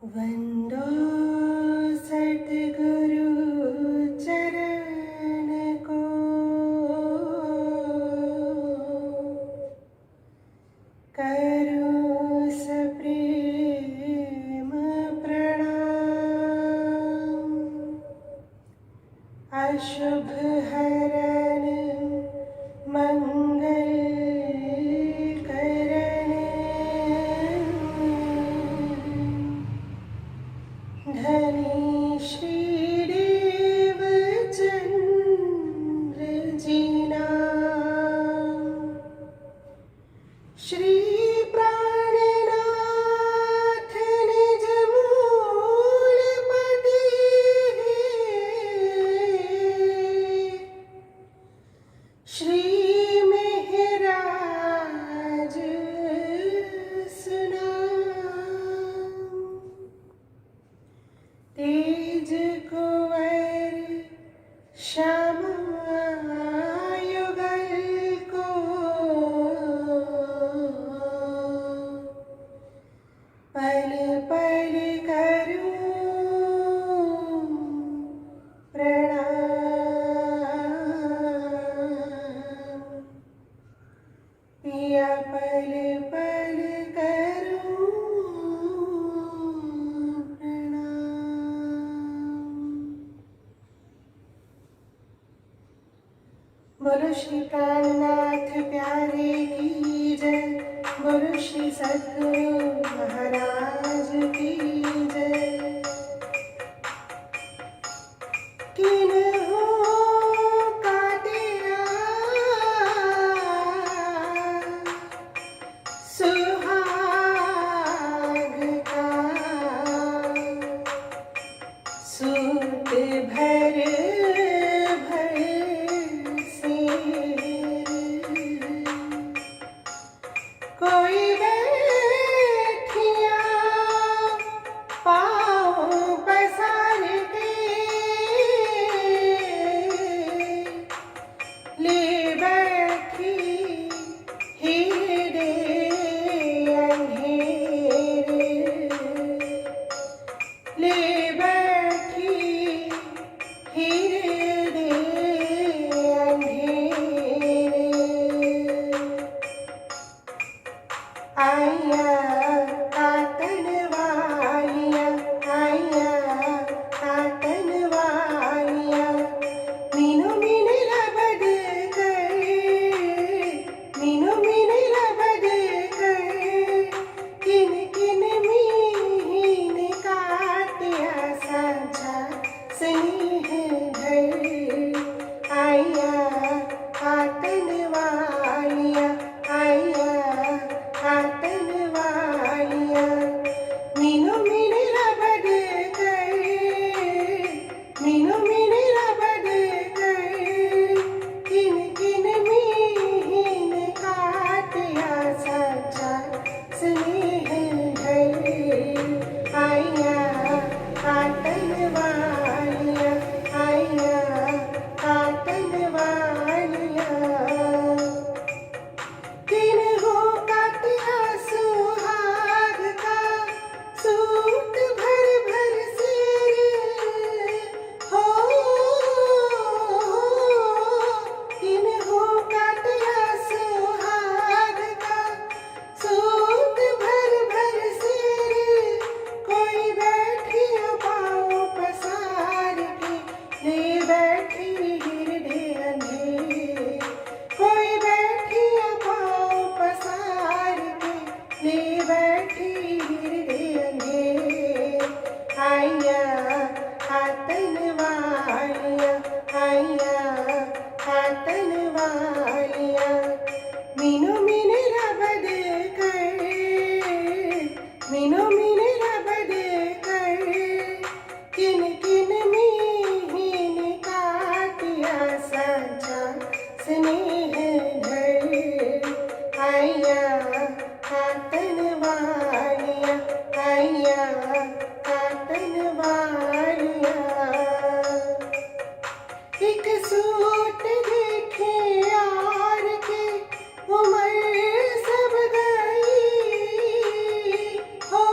वंदो सतगुरु चरण को, करो सप्रेम प्रणाम। अशुभ हरण मंगल धनी श्रीदेव चंद्र जी नाम। श्री प्राणनाथ निज मूलपति, श्री मेहराज तेज कुंवर श्यामा युगल को, पल पल करूं प्रणाम। पिया पल पल करूं बोलो श्री प्राणनाथ प्यारे की जय। बोलो श्री सद्गुरु महाराज की जय। किन्हों का दिया सुहाग का सूत भर कोई बैठिया पाँव पसार के, ले बैठी हृदय अंधेरे, ले बैठी हृदय अंधेरे। आइया काटन वालिया, आइया काटन वालिया, मीनू मीने रबद कर, मीनू मीने रबद कर, किन किन मीन काटिया सांझा स्नेह धर। आइया काटन वालिया, आइया काटन वालिया, मीनू मीने रबद कर, मीनू मीने रबद कर, किन किन मीन काटिया सांझा स्नेह धर। आइया काटन वालिया, आइया काटन वालिया, किन्हों काटिया सुहाग का सूत भर भर सिर हो, किन्हों काटिया सुहाग का सूत भर भर सिर। कोई बैठी पाँव पसार के, ले बैठी हृदय अंधेरे, कोई बैठी पाँव पसार के, ले बैठी हृदय अंधेरे। आइया काटन वालिया, आइया काटन वालिया, मीनू मीने रबद कर, मीनू मीने रबद कर, किन किन मीन काटिया सांझा स्नेह धर। आइया काटन वालिया, आइया काटन वालिया, एक सूट देखे यार के उम्र सब गई हो,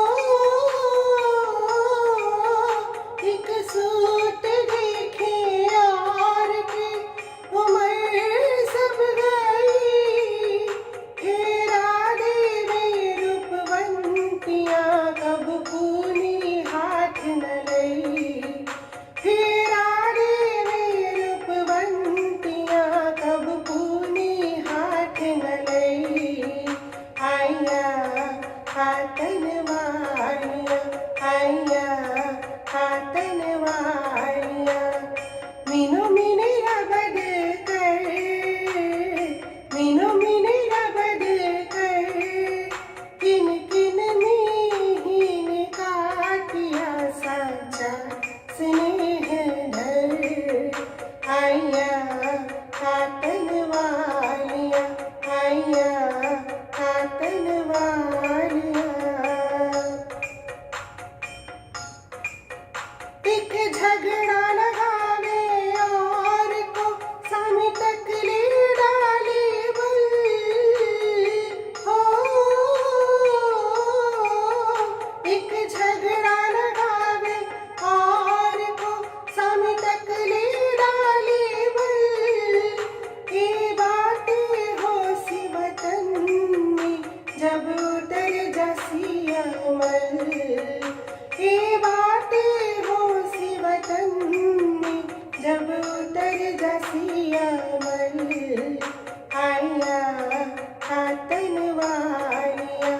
आतन वालिया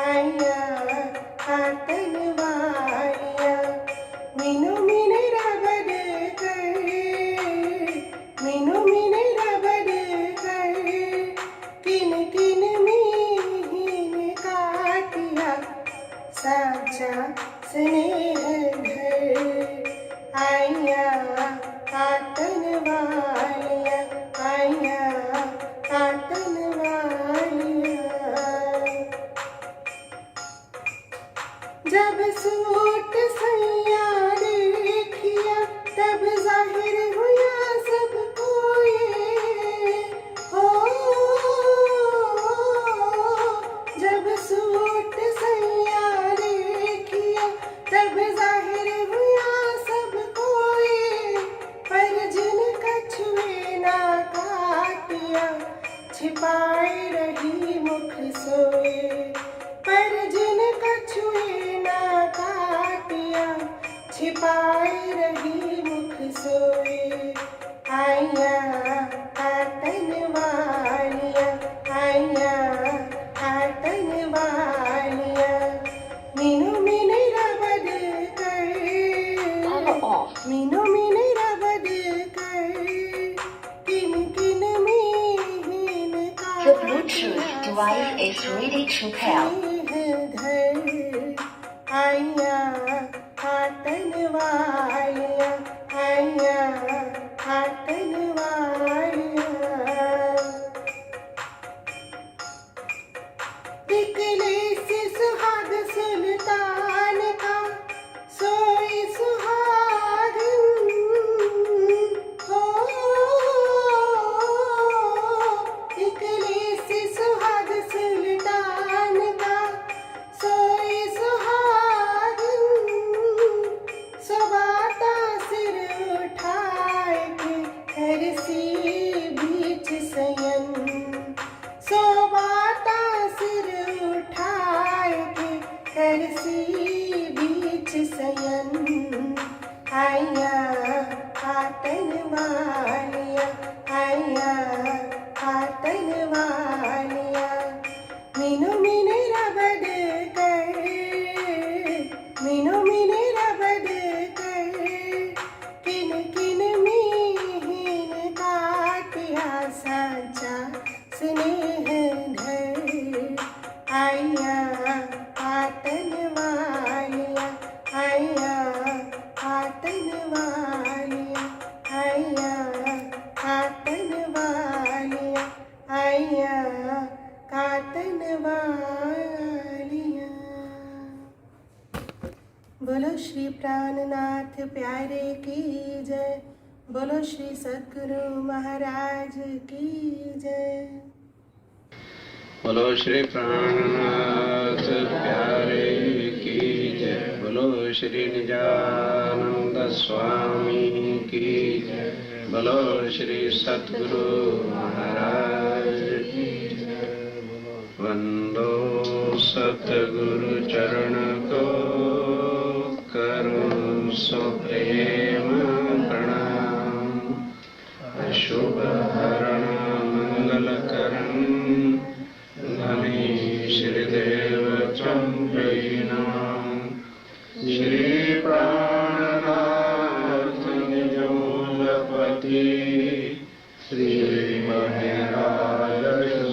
आइया आतन वालिया मीनू मीने रगड़ कर मीनू मीने रगड़ कर किन किन मीन काटिया साचा स्नेह घर आइया आतन वालिया आइया आतन वालिया जब सूट सैया देखिया तब जाहिर हुआ सबको ये हो जब सूट सैया देखिया तब जाहिर हुआ सबको ये पर जिन कछुए ना काटिया छिपाए रही मुख सोए पर जिन कछुए ना काटिया छिपाए रही मुख सोए आइया आतन वालिया आइया आतन वालिया मीनू मीने रगड़ कर मीनू मीने रगड़ कर किन किन mean The Bluetooth device is ready to pair. आइया आतन वालिया आइया आतन वालिया निकले से सुहाग सुल्तान का सोई सुहागिन हो निकले से सुहाग सुल्तान का सोई सुहागिन सुबाता सिर उठाए के हरसी बीच सयन सोबाता सिर उठाए के हरसी बीच सयन आइया आतन वालिया आइया आतन वालिया मीनू मीने रगड़ कर मीनू मीने रगड़ कर किन किन मीन काटिया साचा स्नेह घर आइया आतन वालिया आइया आतन वालिया आइया आतन वालिया आइया आतन वालिया बोलो श्री प्राणनाथ प्यारे की जय बोलो श्री सद्गुरु महाराज की जय बोलो श्री प्राणनाथ प्यारे की जय बोलो श्री निजानंद स्वामी की जय बोलो श्री सद्गुरु महाराज की जय वंदो सतगुरु चरण को करो सो प्रेम प्रणाम अशुभ हरण मंगल करण धनी श्रीदेव चंपीनाम श्री प्राणनाथ निजमूलपति श्री महराज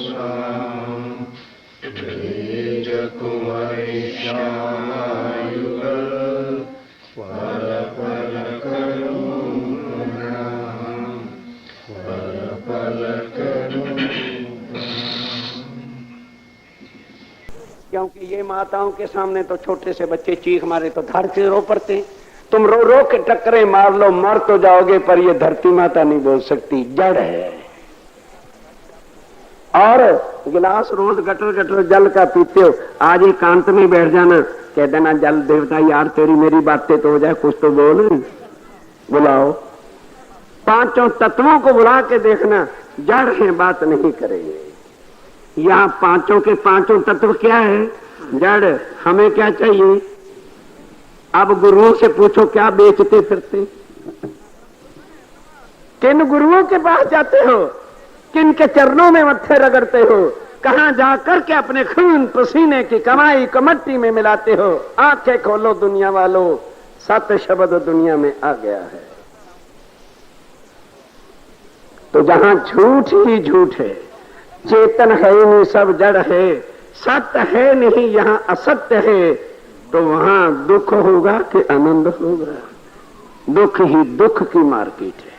स्वाम तेज कुंवरी श्यामायुगल पल पल करूं प्रणाम पल पल करूं क्योंकि ये माताओं के सामने तो छोटे से बच्चे चीख मारे तो धड़ से रो पड़ते। तुम रो रो के टक्करे मार लो, मर तो जाओगे, पर ये धरती माता नहीं बोल सकती, जड़ है। और गिलास रोज गटर गटर जल का पीते हो, आज एकांत में बैठ जाना, कह देना जल देवता यार तेरी मेरी बातें तो हो जाए, कुछ तो बोल, बुलाओ। पांचों तत्वों को बुला के देखना, जड़ है, बात नहीं करेंगे। यहाँ पांचों के पांचों तत्व क्या है? जड़। हमें क्या चाहिए? अब गुरुओं से पूछो क्या बेचते फिरते, किन गुरुओं के पास जाते हो, किन के चरणों में मत्थे रगड़ते हो, कहां जाकर के अपने खून पसीने की कमाई को मट्टी में मिलाते हो। आंखें खोलो दुनिया वालों, सत्य शब्द दुनिया में आ गया है। तो जहां झूठ ही झूठ है, चेतन है नहीं, सब जड़ है, सत्य है नहीं, यहां असत्य है, तो वहां दुख होगा कि आनंद होगा? दुख ही दुख की मार्केट है।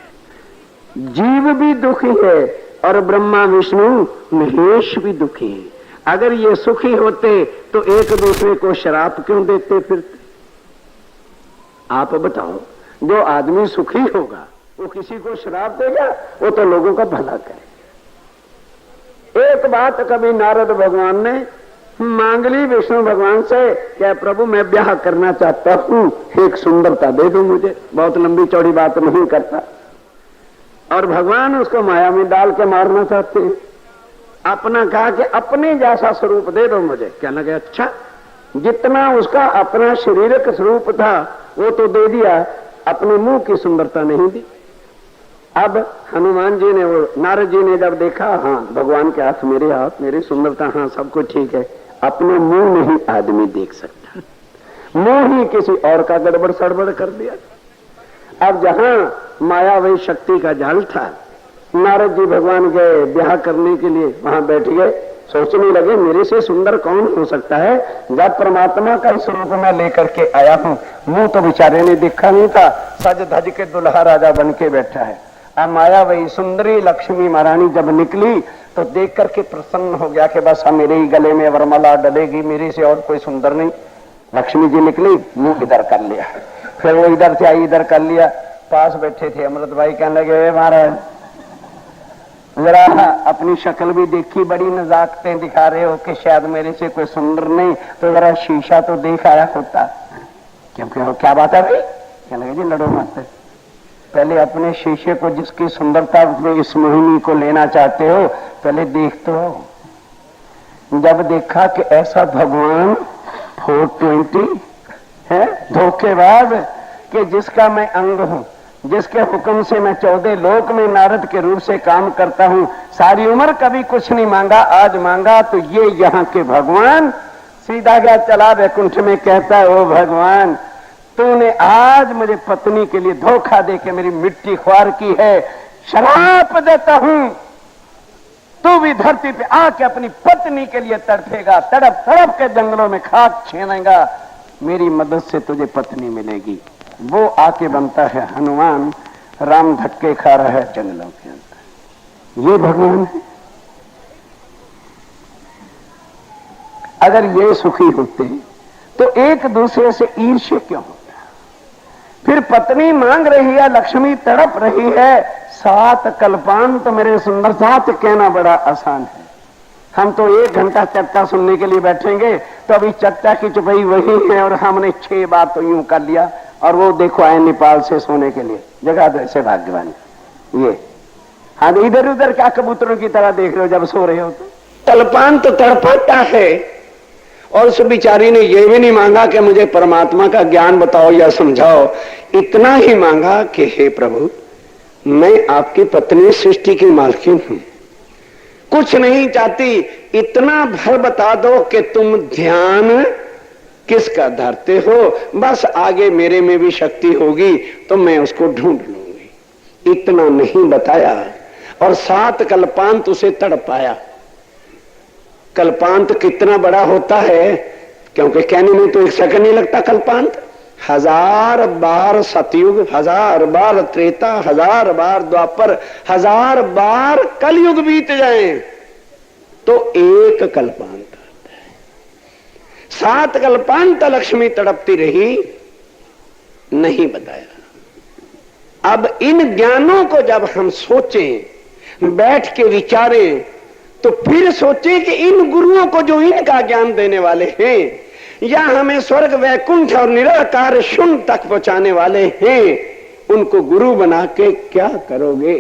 जीव भी दुखी है और ब्रह्मा विष्णु महेश भी दुखी है। अगर ये सुखी होते तो एक दूसरे को श्राप क्यों देते फिरते? आप बताओ, जो आदमी सुखी होगा वो किसी को श्राप देगा? वो तो लोगों का भला करे। एक बात कभी नारद भगवान ने मांग ली विष्णु भगवान से, क्या प्रभु मैं ब्याह करना चाहता हूं, एक सुंदरता दे दो मुझे। बहुत लंबी चौड़ी बात नहीं करता। और भगवान उसको माया में डाल के मारना चाहते हैं। अपना कहा कि अपने जैसा स्वरूप दे दो मुझे। कहने लगे अच्छा, जितना उसका अपना शारीरिक स्वरूप था वो तो दे दिया, अपने मुंह की सुंदरता नहीं दी। अब हनुमान जी ने, वो नारद जी ने जब देखा, हाँ भगवान के हाथ मेरी सुंदरता, हाँ सब कुछ ठीक है, अपने मुंह नहीं आदमी देख सकता, मुंह ही किसी और का गड़बड़ सड़बड़ कर दिया। अब जहां माया वही शक्ति का जाल था, नारद जी भगवान गए ब्याह करने के लिए, वहां बैठ गए, सोचने लगे मेरे से सुंदर कौन हो सकता है। जब परमात्मा का स्वरूप मैं लेकर के आया हूं, मुंह तो बेचारे ने देखा नहीं था, सज धज के दुल्हा राजा बन के बैठा है। अब माया वही सुंदरी लक्ष्मी महारानी जब निकली तो देख करके प्रसन्न हो गया कि बस मेरे ही गले में वरमाला डलेगी, मेरे से और कोई सुंदर नहीं। लक्ष्मी जी निकली, मुंह इधर कर लिया, फिर वो इधर से आई इधर कर लिया। पास बैठे थे अमृत भाई, कहने लगे महाराज जरा अपनी शक्ल भी देखी, बड़ी नजाकतें दिखा रहे हो कि शायद मेरे से कोई सुंदर नहीं, तो जरा शीशा तो देख आया होता। क्योंकि क्या बात है भाई? कहने लगे जी लड़ो मत, पहले अपने शीशे को, जिसकी सुंदरता इस मोहिनी को लेना चाहते हो, पहले देख तो। जब देखा कि ऐसा भगवान 420 है, धोखेबाज, कि जिसका मैं अंग हूं, जिसके हुक्म से मैं 14 लोक में नारद के रूप से काम करता हूं, सारी उम्र कभी कुछ नहीं मांगा, आज मांगा तो ये यहाँ के भगवान सीधा गया चला वैकुंठ में, कहता है ओ भगवान तूने आज मुझे पत्नी के लिए धोखा दे के मेरी मिट्टी ख्वार की है, शराप देता हूं तू भी धरती पे आके अपनी पत्नी के लिए तड़पेगा, तड़प तड़प के जंगलों में खाक छीनेगा, मेरी मदद से तुझे पत्नी मिलेगी। वो आके बनता है हनुमान, राम धक्के खा रहा है जंगलों के अंदर। ये भगवान है। अगर ये सुखी होते तो एक दूसरे से ईर्ष्या क्यों होता? फिर पत्नी मांग रही है, लक्ष्मी तड़प रही है, 7 कल्पांत तो मेरे सुंदर साथ कहना बड़ा आसान है। हम तो 1 घंटा चर्चा सुनने के लिए बैठेंगे तो अभी चर्चा की चुपई वही है और हमने 6 बार तो यूं कर लिया, और वो देखो आए नेपाल से सोने के लिए, जगह तो ऐसे भाग्यवान ये। हाँ इधर उधर क्या कबूतरों की तरह देख रहे हो जब सो रहे हो तो। कल्पांत तो तड़पाता है, और उस बिचारी ने यह भी नहीं मांगा कि मुझे परमात्मा का ज्ञान बताओ या समझाओ, इतना ही मांगा कि हे प्रभु मैं आपकी पत्नी सृष्टि की मालकिन हूं, कुछ नहीं चाहती, इतना भर बता दो कि तुम ध्यान किसका धरते हो, बस आगे मेरे में भी शक्ति होगी तो मैं उसको ढूंढ लूंगी। इतना नहीं बताया और 7 कल्पांत उसे तड़पाया। कल्पांत कितना बड़ा होता है, क्योंकि कहने में तो 1 सेकंड नहीं लगता। कल्पांत 1000 बार सतयुग, 1000 बार त्रेता, 1000 बार द्वापर, 1000 बार कलयुग बीत जाए तो 1 कल्पांत। 7 कल्पांत लक्ष्मी तड़पती रही, नहीं बताया। अब इन ज्ञानों को जब हम सोचें, बैठ के विचारें, तो फिर सोचें कि इन गुरुओं को जो इनका ज्ञान देने वाले हैं, या हमें स्वर्ग वैकुंठ और निराकार शून्य तक पहुंचाने वाले हैं, उनको गुरु बना के क्या करोगे?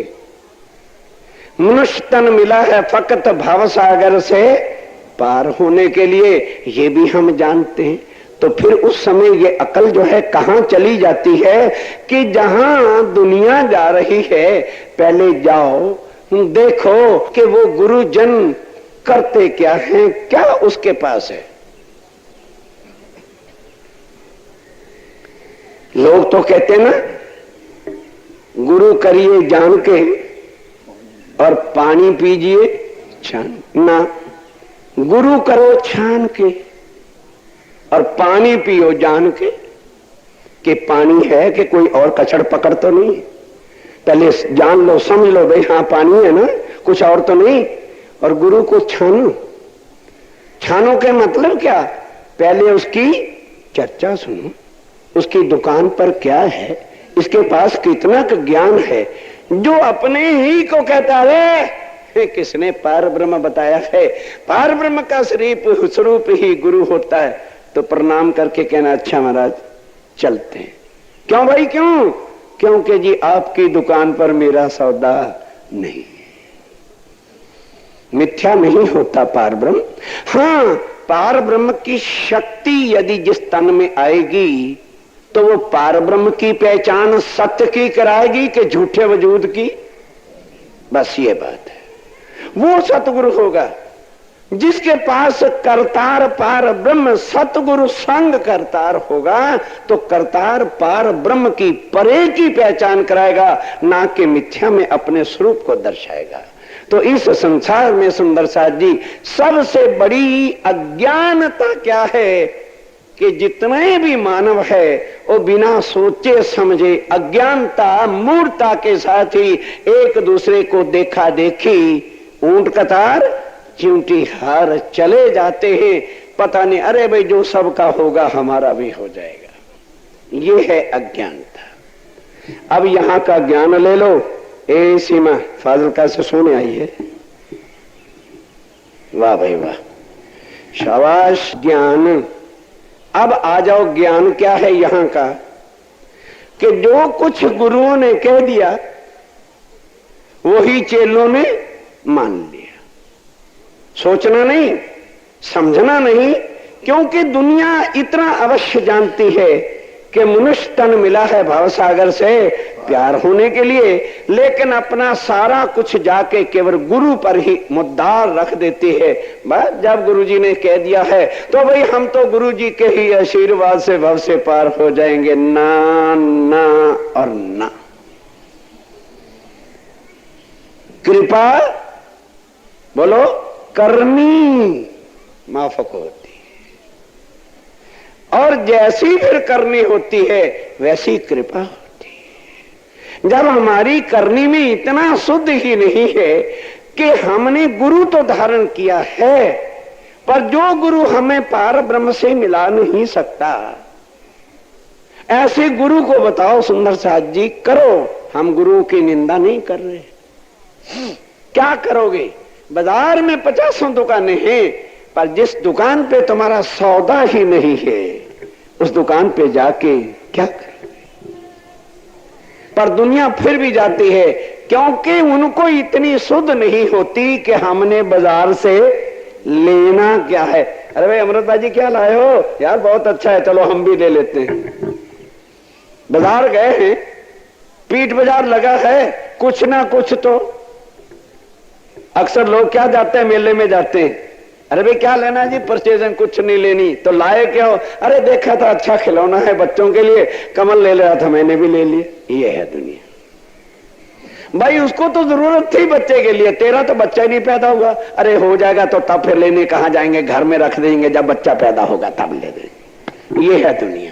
मनुष्य तन मिला है फकत भवसागर से पार होने के लिए, ये भी हम जानते हैं। तो फिर उस समय ये अकल जो है कहां चली जाती है कि जहां दुनिया जा रही है, पहले जाओ देखो कि वो गुरुजन करते क्या हैं, क्या उसके पास है। लोग तो कहते ना, गुरु करिए जान के और पानी पीजिए छान ना, गुरु करो छान के और पानी पियो जान के कि पानी है कि कोई और कचड़ पकड़ तो नहीं। पहले जान लो, समझ लो भाई हाँ पानी है ना, कुछ और तो नहीं। और गुरु को छानो। छानो के मतलब क्या, पहले उसकी चर्चा सुनो, उसकी दुकान पर क्या है, इसके पास कितना ज्ञान है। जो अपने ही को कहता है किसने पार ब्रह्म बताया है, पार ब्रह्म का स्वरूप ही गुरु होता है, तो प्रणाम करके कहना अच्छा महाराज चलते हैं। क्यों भाई क्यों, क्योंकि जी आपकी दुकान पर मेरा सौदा नहीं, मिथ्या नहीं होता पार ब्रह्म। हाँ, पार ब्रह्म की शक्ति यदि जिस तन में आएगी तो वो पार ब्रह्म की पहचान सत्य की कराएगी कि झूठे वजूद की। बस ये बात है, वो सतगुरु होगा जिसके पास करतार पार ब्रह्म सतगुरु संग करतार होगा, तो करतार पार ब्रह्म की परे की पहचान कराएगा, ना कि मिथ्या में अपने स्वरूप को दर्शाएगा। तो इस संसार में सुंदर साथ जी सबसे बड़ी अज्ञानता क्या है कि जितने भी मानव है वो बिना सोचे समझे अज्ञानता मूर्खता के साथ ही एक दूसरे को देखा देखी ऊंट कतार चिंटी हार चले जाते हैं। पता नहीं, अरे भाई जो सबका होगा हमारा भी हो जाएगा। ये है अज्ञानता। अब यहां का ज्ञान ले लो। ए सीमा फाजिलका से सोने आई है, वाह भाई वाह, शाबाश ज्ञान। अब आ जाओ, ज्ञान क्या है यहां का कि जो कुछ गुरुओं ने कह दिया वही चेलों ने मान लिया। सोचना नहीं, समझना नहीं, क्योंकि दुनिया इतना अवश्य जानती है कि मनुष्य तन मिला है भावसागर से प्यार होने के लिए, लेकिन अपना सारा कुछ जाके केवल गुरु पर ही मुद्दा रख देती है। बस जब गुरुजी ने कह दिया है तो भाई हम तो गुरुजी के ही आशीर्वाद से भव से पार हो जाएंगे। ना ना और ना। कृपा बोलो करनी माफक होती है, और जैसी फिर करनी होती है वैसी कृपा होती है। जब हमारी करनी में इतना शुद्ध ही नहीं है कि हमने गुरु तो धारण किया है, पर जो गुरु हमें पार ब्रह्म से मिला नहीं सकता, ऐसे गुरु को बताओ सुंदर साथ जी करो। हम गुरु की निंदा नहीं कर रहे, क्या करोगे? बाजार में 50 दुकानें हैं, पर जिस दुकान पे तुम्हारा सौदा ही नहीं है उस दुकान पे जाके क्या करोगे? पर दुनिया फिर भी जाती है, क्योंकि उनको इतनी शुद्ध नहीं होती कि हमने बाजार से लेना क्या है। अरे भाई अमृत भाई क्या लाए हो यार, बहुत अच्छा है, चलो हम भी ले लेते हैं। बाजार गए हैं, पीठ बाजार लगा है, कुछ ना कुछ तो अक्सर लोग क्या जाते हैं, मेले में जाते हैं, अरे भाई क्या लेना है जी, परचेजन कुछ नहीं लेनी, तो लाए क्या हो? अरे देखा था अच्छा खिलौना है बच्चों के लिए, कमल ले रहा था मैंने भी ले लिया। ये है दुनिया। भाई उसको तो जरूरत थी बच्चे के लिए, तेरा तो बच्चा ही नहीं पैदा होगा। अरे हो जाएगा तो तब फिर लेने कहां जाएंगे, घर में रख देंगे, जब बच्चा पैदा होगा तब ले देंगे। ये है दुनिया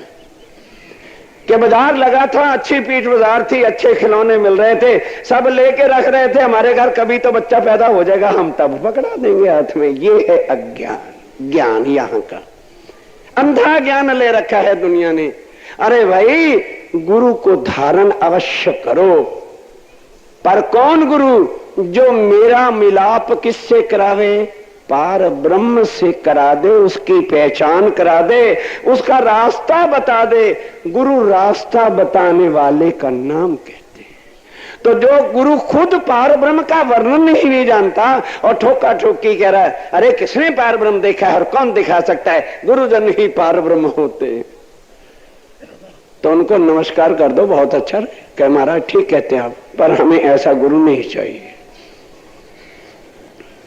के बाजार लगा था, अच्छी पीठ बाजार थी, अच्छे खिलौने मिल रहे थे, सब लेके रख रहे थे हमारे घर, कभी तो बच्चा पैदा हो जाएगा हम तब पकड़ा देंगे हाथ में। ये है अज्ञान। ज्ञान यहाँ का अंधा ज्ञान ले रखा है दुनिया ने। अरे भाई गुरु को धारण अवश्य करो, पर कौन गुरु? जो मेरा मिलाप किससे करावे? पार ब्रह्म से करा दे, उसकी पहचान करा दे, उसका रास्ता बता दे। गुरु रास्ता बताने वाले का नाम कहते हैं। तो जो गुरु खुद पार ब्रह्म का वर्णन ही नहीं जानता और ठोका ठोकी कह रहा है, अरे किसने पार ब्रह्म देखा है और कौन दिखा सकता है, गुरुजन ही पार ब्रह्म होते हैं, तो उनको नमस्कार कर दो, बहुत अच्छा कह महाराज ठीक कहते हैं आप, पर हमें ऐसा गुरु नहीं चाहिए।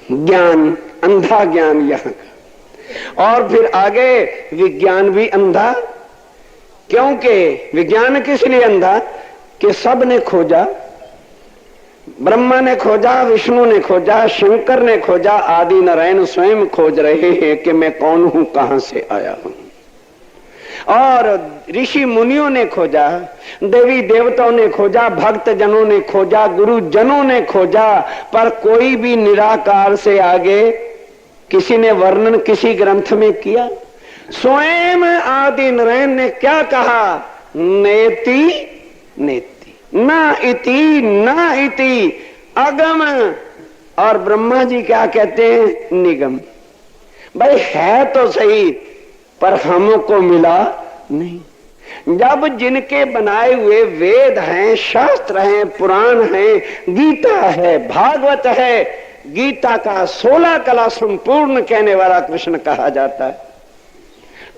ज्ञान अंधा ज्ञान यहाँ का। और फिर आगे विज्ञान भी अंधा, क्योंकि विज्ञान किस लिए अंधा कि सब ने खोजा, ब्रह्मा ने खोजा, विष्णु ने खोजा, शंकर ने खोजा, आदि नारायण स्वयं खोज रहे हैं कि मैं कौन हूं, कहां से आया हूं। और ऋषि मुनियों ने खोजा, देवी देवताओं ने खोजा, भक्त जनों ने खोजा, गुरु जनों ने खोजा, पर कोई भी निराकार से आगे किसी ने वर्णन किसी ग्रंथ में किया। स्वयं आदि नारायण ने क्या कहा? नेति नेति, न इति अगम। और ब्रह्मा जी क्या कहते हैं? निगम। भाई है तो सही, पर हमको मिला नहीं। जब जिनके बनाए हुए वेद हैं, शास्त्र हैं, पुराण हैं, गीता है, भागवत है, गीता का 16 कला संपूर्ण कहने वाला कृष्ण कहा जाता है,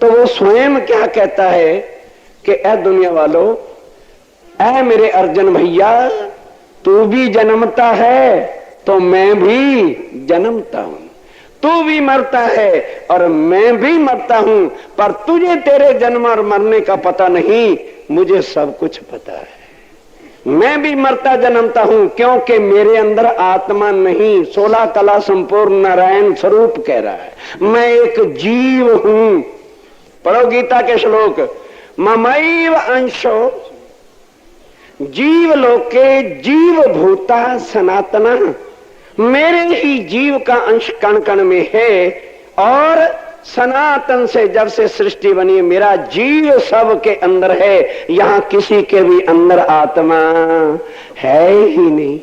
तो वो स्वयं क्या कहता है कि ऐ दुनिया वालों, ऐ मेरे अर्जुन भैया, तू भी जन्मता है तो मैं भी जन्मता हूं, तू भी मरता है और मैं भी मरता हूं, पर तुझे तेरे जन्म और मरने का पता नहीं, मुझे सब कुछ पता है। मैं भी मरता जन्मता हूं, क्योंकि मेरे अंदर आत्मा नहीं। 16 कला संपूर्ण नारायण स्वरूप कह रहा है, मैं एक जीव हूं। पढ़ो गीता के श्लोक, ममैव अंशो जीव लोके जीव भूता सनातना, मेरे ही जीव का अंश कण कण में है, और सनातन से जब से सृष्टि बनी मेरा जीव सब के अंदर है, यहां किसी के भी अंदर आत्मा है ही नहीं।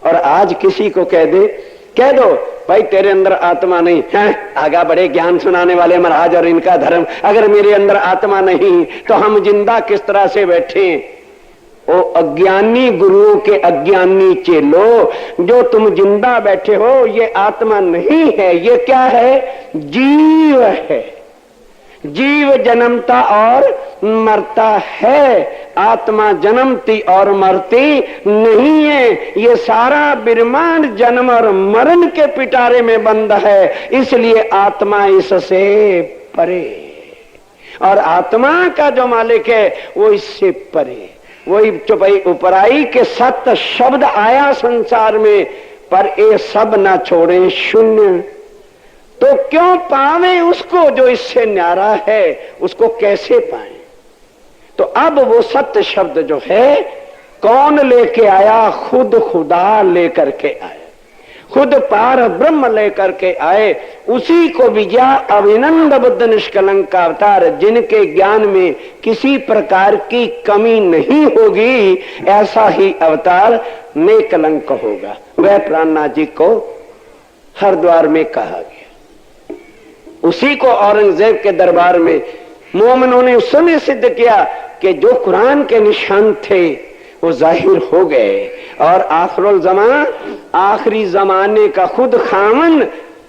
और आज किसी को कह दो भाई तेरे अंदर आत्मा नहीं है, आगा बड़े ज्ञान सुनाने वाले महाराज और इनका धर्म, अगर मेरे अंदर आत्मा नहीं तो हम जिंदा किस तरह से बैठे? ओ अज्ञानी गुरुओं के अज्ञानी चेलो, जो तुम जिंदा बैठे हो ये आत्मा नहीं है, ये क्या है? जीव है। जीव जन्मता और मरता है, आत्मा जन्मती और मरती नहीं है। ये सारा ब्रह्मांड जन्म और मरण के पिटारे में बंद है, इसलिए आत्मा इससे परे, और आत्मा का जो मालिक है वो इससे परे। वही चुपई उपराई के सत्य शब्द आया संसार में, पर ये सब ना छोड़े शून्य। तो क्यों पावे उसको जो इससे न्यारा है, उसको कैसे पाए? तो अब वो सत्य शब्द जो है कौन लेके आया? खुद खुदा लेकर के आए, खुद पार ब्रह्म लेकर के आए। उसी को विज्ञा अभिनंद बुद्ध निष्कलंक का अवतार, जिनके ज्ञान में किसी प्रकार की कमी नहीं होगी, ऐसा ही अवतार निकलंक होगा। वह प्राणनाथ जी को हरिद्वार में कहा गया। उसी को औरंगजेब के दरबार में मोमिनों ने उस समय सिद्ध किया कि जो कुरान के निशान थे वो जाहिर हो गए, और आखिरुल ज़मान, आखिरी जमाने का खुद खामन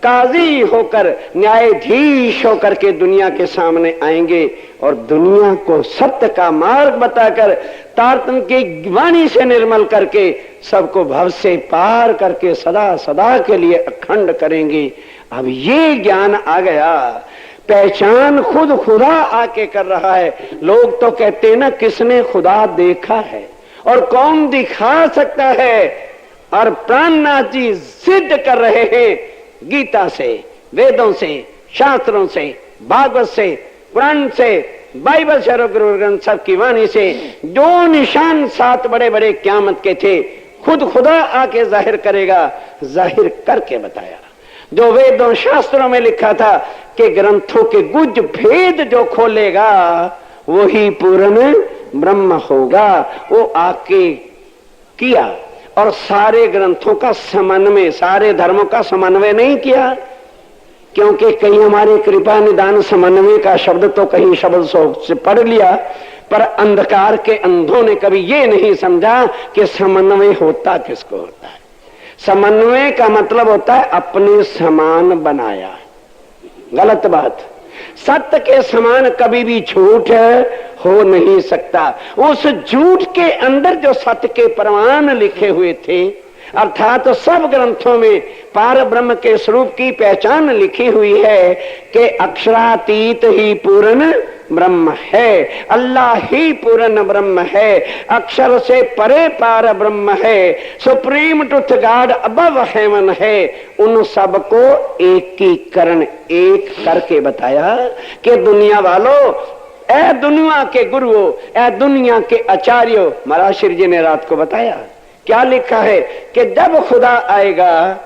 काजी होकर, न्यायाधीश होकर के दुनिया के सामने आएंगे, और दुनिया को सत्य का मार्ग बताकर, तारतम की वाणी से निर्मल करके, सबको भव से पार करके सदा सदा के लिए अखंड करेंगे। अब ये ज्ञान आ गया, पहचान खुद खुदा आके कर रहा है। लोग तो कहते हैं ना, किसने खुदा देखा है और कौन दिखा सकता है? और प्राणनाथ जी सिद्ध कर रहे हैं गीता से, वेदों से, शास्त्रों से, भागवत से, पुराण से, बाइबल से, गुरु ग्रंथ सब की वाणी से, जो निशान 7 बड़े बड़े क़यामत के थे, खुद खुदा आके जाहिर करेगा, जाहिर करके बताया। जो वेदों शास्त्रों में लिखा था कि ग्रंथों के गुज भेद जो खोलेगा वही पूर्ण ब्रह्म होगा, वो आके किया। और सारे ग्रंथों का समन्वय, सारे धर्मों का समन्वय नहीं किया, क्योंकि कहीं हमारे कृपा निदान समन्वय का शब्द तो कहीं शब्द से पढ़ लिया, पर अंधकार के अंधों ने कभी ये नहीं समझा कि समन्वय होता किसको होता है। समन्वय का मतलब होता है अपने समान बनाया। गलत बात। सत्य के समान कभी भी झूठ हो नहीं सकता। उस झूठ के अंदर जो सत्य के प्रमाण लिखे हुए थे, अर्थात सब ग्रंथों में पार ब्रह्म के स्वरूप की पहचान लिखी हुई है कि अक्षरातीत ही पूर्ण ब्रह्म है, अल्लाह ही पूर्ण ब्रह्म है, अक्षर से परे पार ब्रह्म है, सुप्रीम टूथ गॉड अबव हेवन है। उन सबको एकीकरण एक करके बताया कि दुनिया वालों, ए दुनिया के गुरुओं, ए दुनिया के आचार्यों, महाराज श्री जी ने रात को बताया क्या लिखा है कि जब खुदा आएगा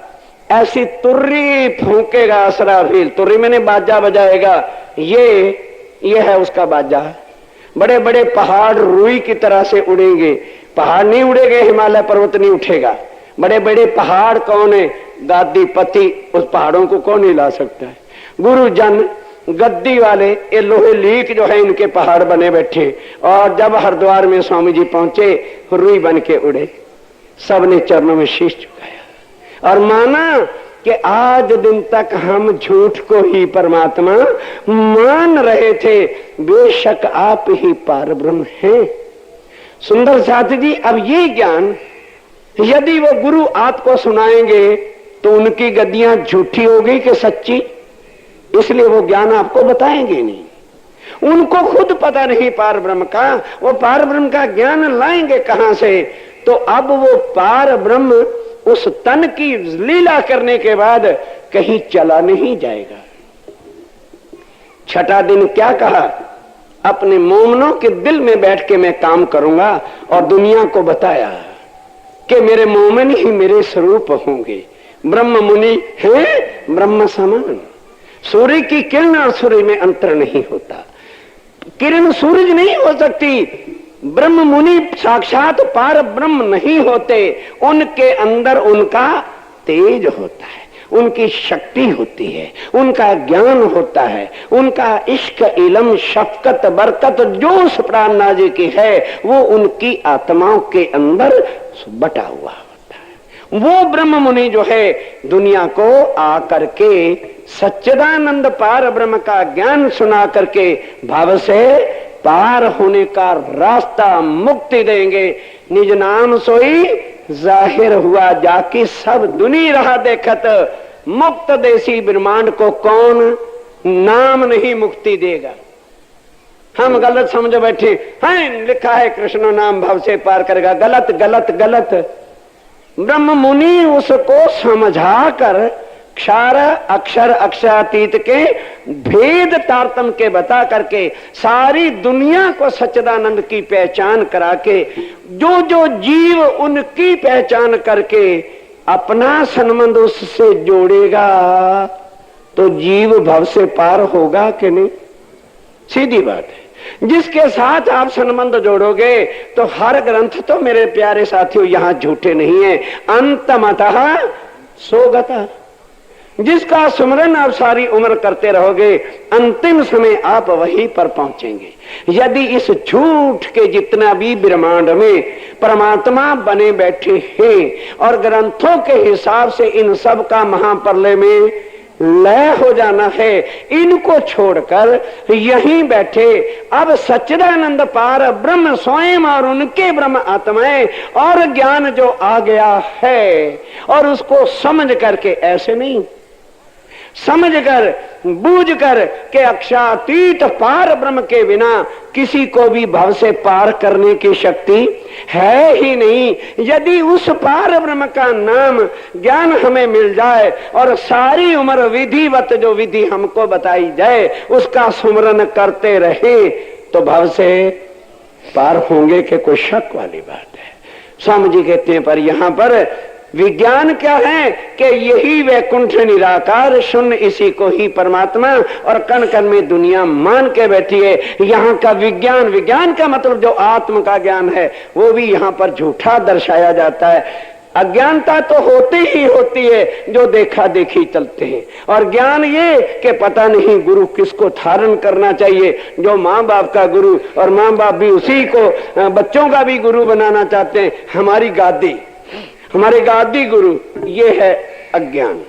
ऐसी तुर्री फूंकेगा असराफील, तुर्री मैंने बाजा बजाएगा, ये है उसका बाजा। बड़े बड़े पहाड़ रुई की तरह से उड़ेंगे, पहाड़ नहीं उड़ेंगे, हिमालय पर्वत नहीं उठेगा। बड़े बड़े पहाड़ कौन है? गादीपति, उस पहाड़ों को कौन हिला सकता है? गुरुजन गद्दी वाले, ये लोहे लीक जो है इनके पहाड़ बने बैठे। और जब हरिद्वार में स्वामी जी पहुंचे रुई बन के उड़े, सबने चरणों में शीश झुकाया और माना कि आज दिन तक हम झूठ को ही परमात्मा मान रहे थे, बेशक आप ही पार ब्रह्म हैं। सुंदर साथी जी, अब ये ज्ञान यदि वो गुरु आपको सुनाएंगे तो उनकी गद्दियां झूठी होगी कि सच्ची? इसलिए वो ज्ञान आपको बताएंगे नहीं। उनको खुद पता नहीं पार ब्रह्म का, वो पार ब्रह्म का ज्ञान लाएंगे कहां से? तो अब वो पार ब्रह्म उस तन की लीला करने के बाद कहीं चला नहीं जाएगा। छठा दिन क्या कहा? अपने मोमनों के दिल में बैठ के मैं काम करूंगा और दुनिया को बताया कि मेरे मोमन ही मेरे स्वरूप होंगे। ब्रह्म मुनि है ब्रह्म समान। सूर्य की किरण और सूर्य में अंतर नहीं होता, किरण सूरज नहीं हो सकती। ब्रह्म मुनि साक्षात पार ब्रह्म नहीं होते, उनके अंदर उनका तेज होता है, उनकी शक्ति होती है, उनका ज्ञान होता है, उनका इश्क इलम शफकत बरकत जो उस प्राणनाजी की है वो उनकी आत्माओं के अंदर बटा हुआ होता है। वो ब्रह्म मुनि जो है दुनिया को आकर के सच्चिदानंद पार ब्रह्म का ज्ञान सुना करके भाव से पार होने का रास्ता मुक्ति देंगे। निज नाम सोई जाहिर हुआ जाकी सब दुनी रहा देखत, मुक्त देसी ब्रह्मांड को कौन नाम नहीं मुक्ति देगा। हम गलत समझ बैठे हैं, लिखा है कृष्ण नाम भाव से पार करेगा। गलत गलत गलत। ब्रह्म मुनि उसको समझा कर क्षार अक्षर अक्षरातीत के भेद तारतम के बता करके सारी दुनिया को सच्चिदानंद की पहचान करा के जो जो जीव उनकी पहचान करके अपना संबंध उससे जोड़ेगा तो जीव भव से पार होगा कि नहीं? सीधी बात है। जिसके साथ आप संबंध जोड़ोगे तो हर ग्रंथ तो मेरे प्यारे साथियों यहां झूठे नहीं है। अंतमतः सोगता, जिसका सुमरन आप सारी उम्र करते रहोगे अंतिम समय आप वहीं पर पहुंचेंगे। यदि इस झूठ के जितना भी ब्रह्मांड में परमात्मा बने बैठे हैं और ग्रंथों के हिसाब से इन सब का महाप्रलय में लय हो जाना है, इनको छोड़कर यहीं बैठे अब सच्चिदानंद पार ब्रह्म स्वयं और उनके ब्रह्म आत्माएं और ज्ञान जो आ गया है और उसको समझ करके, ऐसे नहीं समझ कर बूझ कर के अक्षरातीत पार ब्रह्म के बिना किसी को भी भव से पार करने की शक्ति है ही नहीं। यदि उस पार ब्रह्म का नाम ज्ञान हमें मिल जाए और सारी उम्र विधिवत जो विधि हमको बताई जाए उसका सुमरन करते रहे तो भव से पार होंगे कि कोई शक वाली बात है। स्वामी जी कहते हैं पर यहां पर विज्ञान क्या है कि यही वैकुंठ निराकार शून्य, इसी को ही परमात्मा और कण कण में दुनिया मान के बैठी है। यहाँ का विज्ञान, विज्ञान का मतलब जो आत्म का ज्ञान है वो भी यहाँ पर झूठा दर्शाया जाता है। अज्ञानता तो होती ही होती है जो देखा देखी चलते हैं, और ज्ञान ये कि पता नहीं गुरु किसको धारण करना चाहिए। जो माँ बाप का गुरु और माँ बाप भी उसी को बच्चों का भी गुरु बनाना चाहते हैं, हमारी गादी, हमारे गादी गुरु, ये है अज्ञान।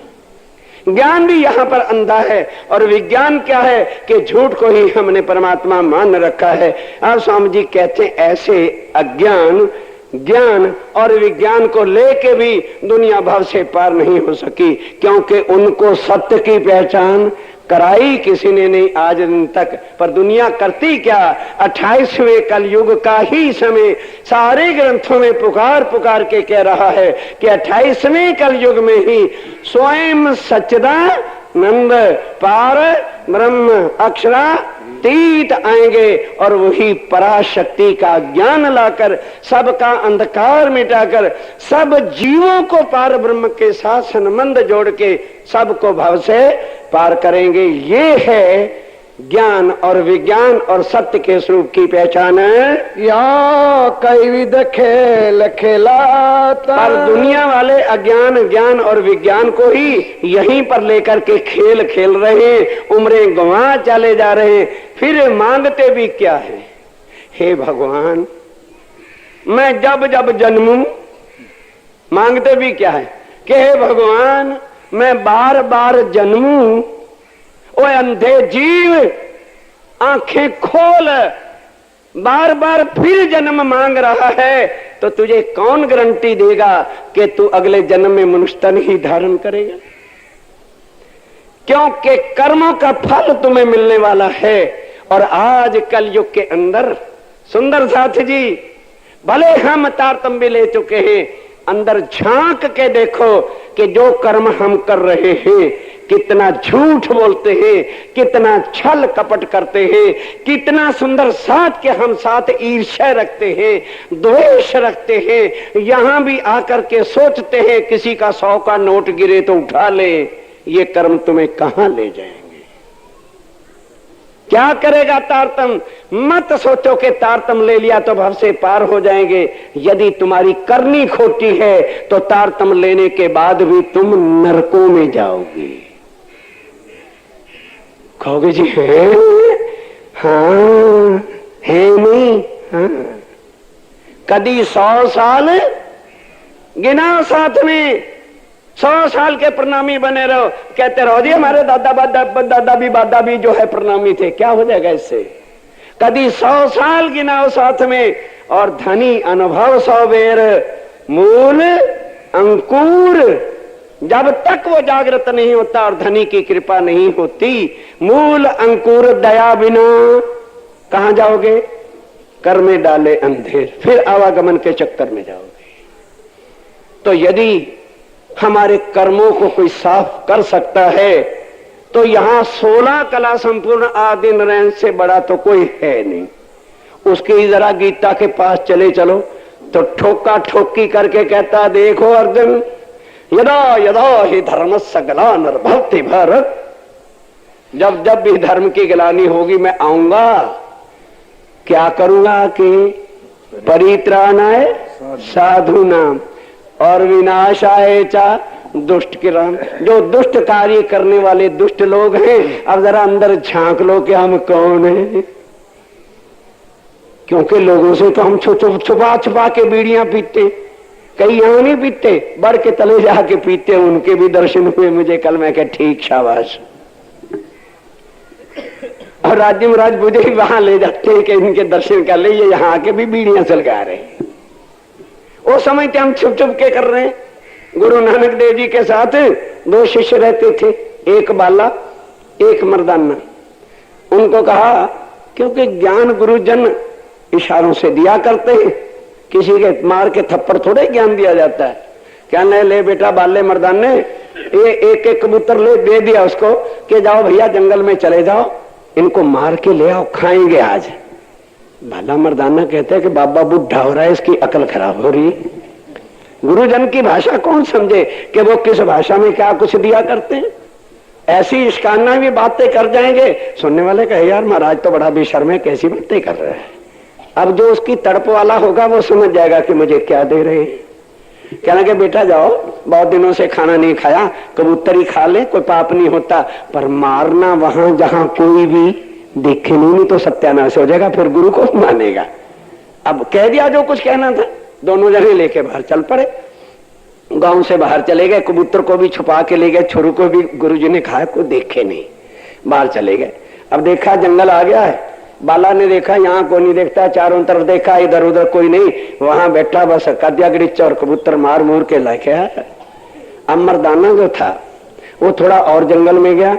ज्ञान भी यहाँ पर अंधा है और विज्ञान क्या है कि झूठ को ही हमने परमात्मा मान रखा है। अब स्वामी जी कहते हैं ऐसे अज्ञान ज्ञान और विज्ञान को लेके भी दुनिया भव से पार नहीं हो सकी, क्योंकि उनको सत्य की पहचान कराई किसी ने नहीं आज दिन तक। पर दुनिया करती क्या, 28वें कलयुग का ही समय सारे ग्रंथों में पुकार पुकार के कह रहा है कि 28वें कलयुग में ही स्वयं सच्चिदानंद पार ब्रह्म अक्षरातीत आएंगे और वही पराशक्ति का ज्ञान लाकर सबका अंधकार मिटाकर सब जीवों को पार ब्रह्म के साथ संबंध जोड़ के सबको भव से पार करेंगे। ये है ज्ञान और विज्ञान और सत्य के स्वरूप की पहचान है। या कई विध खेल खिलाता, पर दुनिया वाले अज्ञान ज्ञान और विज्ञान को ही यहीं पर लेकर के खेल खेल रहे हैं, उम्रें गंवा चले जा रहे हैं। फिर मांगते भी क्या है, हे भगवान मैं जब जब जन्मूं, मांगते भी क्या है कि हे भगवान मैं बार बार जन्मूं। ओ अंधे जीव आंखें खोल, बार बार फिर जन्म मांग रहा है, तो तुझे कौन गारंटी देगा कि तू अगले जन्म में मनुष्य तन ही धारण करेगा? क्योंकि कर्मों का फल तुम्हें मिलने वाला है। और आज कलयुग के अंदर सुंदर साथी जी, भले हम तारतम्य ले चुके हैं, अंदर झांक के देखो कि जो कर्म हम कर रहे हैं कितना झूठ बोलते हैं, कितना छल कपट करते हैं, कितना सुंदर साथ के हम साथ ईर्ष्या रखते हैं, द्वेष रखते हैं। यहां भी आकर के सोचते हैं किसी का 100 का नोट गिरे तो उठा ले। ये कर्म तुम्हें कहां ले जाएंगे? क्या करेगा तारतम? मत सोचो कि तारतम ले लिया तो भव से पार हो जाएंगे। यदि तुम्हारी करनी खोटी है तो तारतम लेने के बाद भी तुम नरकों में जाओगे। कहोगे जी है, हाँ है नहीं, हाँ। कदी 100 साल गिना साथ में, 100 साल के प्रणामी बने रहो, कहते रहो जी हमारे दादा भी जो है प्रणामी थे। क्या हो जाएगा इससे? कदी 100 साल गिनाओ साथ में, और धनी अनुभव 100 बेर मूल अंकुर। जब तक वो जागृत नहीं होता और धनी की कृपा नहीं होती, मूल अंकुर दया बिना कहां जाओगे? कर में डाले अंधेर, फिर आवागमन के चक्कर में जाओगे। तो यदि हमारे कर्मों को कोई साफ कर सकता है तो यहां 16 कला संपूर्ण आदि नारायण से बड़ा तो कोई है नहीं। उसके जरा गीता के पास चले चलो तो ठोका ठोकी करके कहता, देखो अर्जुन, यदा यदा ही धर्म सगला निर्भवति भारत, जब जब भी धर्म की गिलानी होगी मैं आऊंगा। क्या करूंगा कि परित्राणाय साधु नाम और विनाशाय चा दुष्ट की राम। जो दुष्ट कार्य करने वाले दुष्ट लोग हैं, अब जरा अंदर झांक लो कि हम कौन हैं। क्योंकि लोगों से तो हम छुपा छुपा के बीड़ियां पीते, कई यहां नहीं पीते, बढ़ के तले जाके पीते। उनके भी दर्शन हुए मुझे कल, मैं कहा ठीक शाबाश। और राज्य महाराज मुझे ही वहां ले जाते हैं कि इनके दर्शन कर ले, ये यहाँ आके भी बीड़ियां सलगा रहे हैं। वो समझते हम छुप छुप के कर रहे हैं। गुरु नानक देव जी के साथ 2 शिष्य रहते थे, एक बाला एक मर्दाना। उनको कहा, क्योंकि ज्ञान गुरुजन इशारों से दिया करते हैं, किसी के मार के थप्पड़ थोड़े ज्ञान दिया जाता है। क्या नहीं, ले बेटा बाले मर्दाने, ये एक एक कबूतर ले दे दिया उसको कि जाओ भैया जंगल में चले जाओ, इनको मार के ले आओ, खाएंगे आज। भला मर्दाना कहते हैं कि बाबा बुढ़ा हो रहा है, इसकी अकल खराब हो रही। गुरुजन की भाषा कौन समझे कि वो किस भाषा में क्या कुछ दिया करते हैं। ऐसी इश्काना भी बातें कर जाएंगे, सुनने वाले कहे यार महाराज तो बड़ा बेशर्म है, कैसी बातें कर रहे हैं। अब जो उसकी तड़प वाला होगा वो समझ जाएगा कि मुझे क्या दे रहे हैं। कहना कि बेटा जाओ, बहुत दिनों से खाना नहीं खाया, कबूतर ही खा ले, कोई पाप नहीं होता, पर मारना वहां जहां कोई भी देखे नहीं तो सत्यानाश हो जाएगा, फिर गुरु को मानेगा। अब कह दिया जो कुछ कहना था, दोनों जने लेके बाहर चल पड़े। गांव से बाहर चले गए, कबूतर को भी छुपा के ले गए, छोरू को भी गुरुजी ने खाया, कोई देखे नहीं, बाहर चले गए। अब देखा जंगल आ गया है, बाला ने देखा यहाँ कोई नहीं देखता, चारों तरफ देखा इधर उधर कोई नहीं, वहां बैठा बस कद्या गिरिच और कबूतर मार मूर के लाके आया। अब मर्दाना जो था वो थोड़ा और जंगल में गया,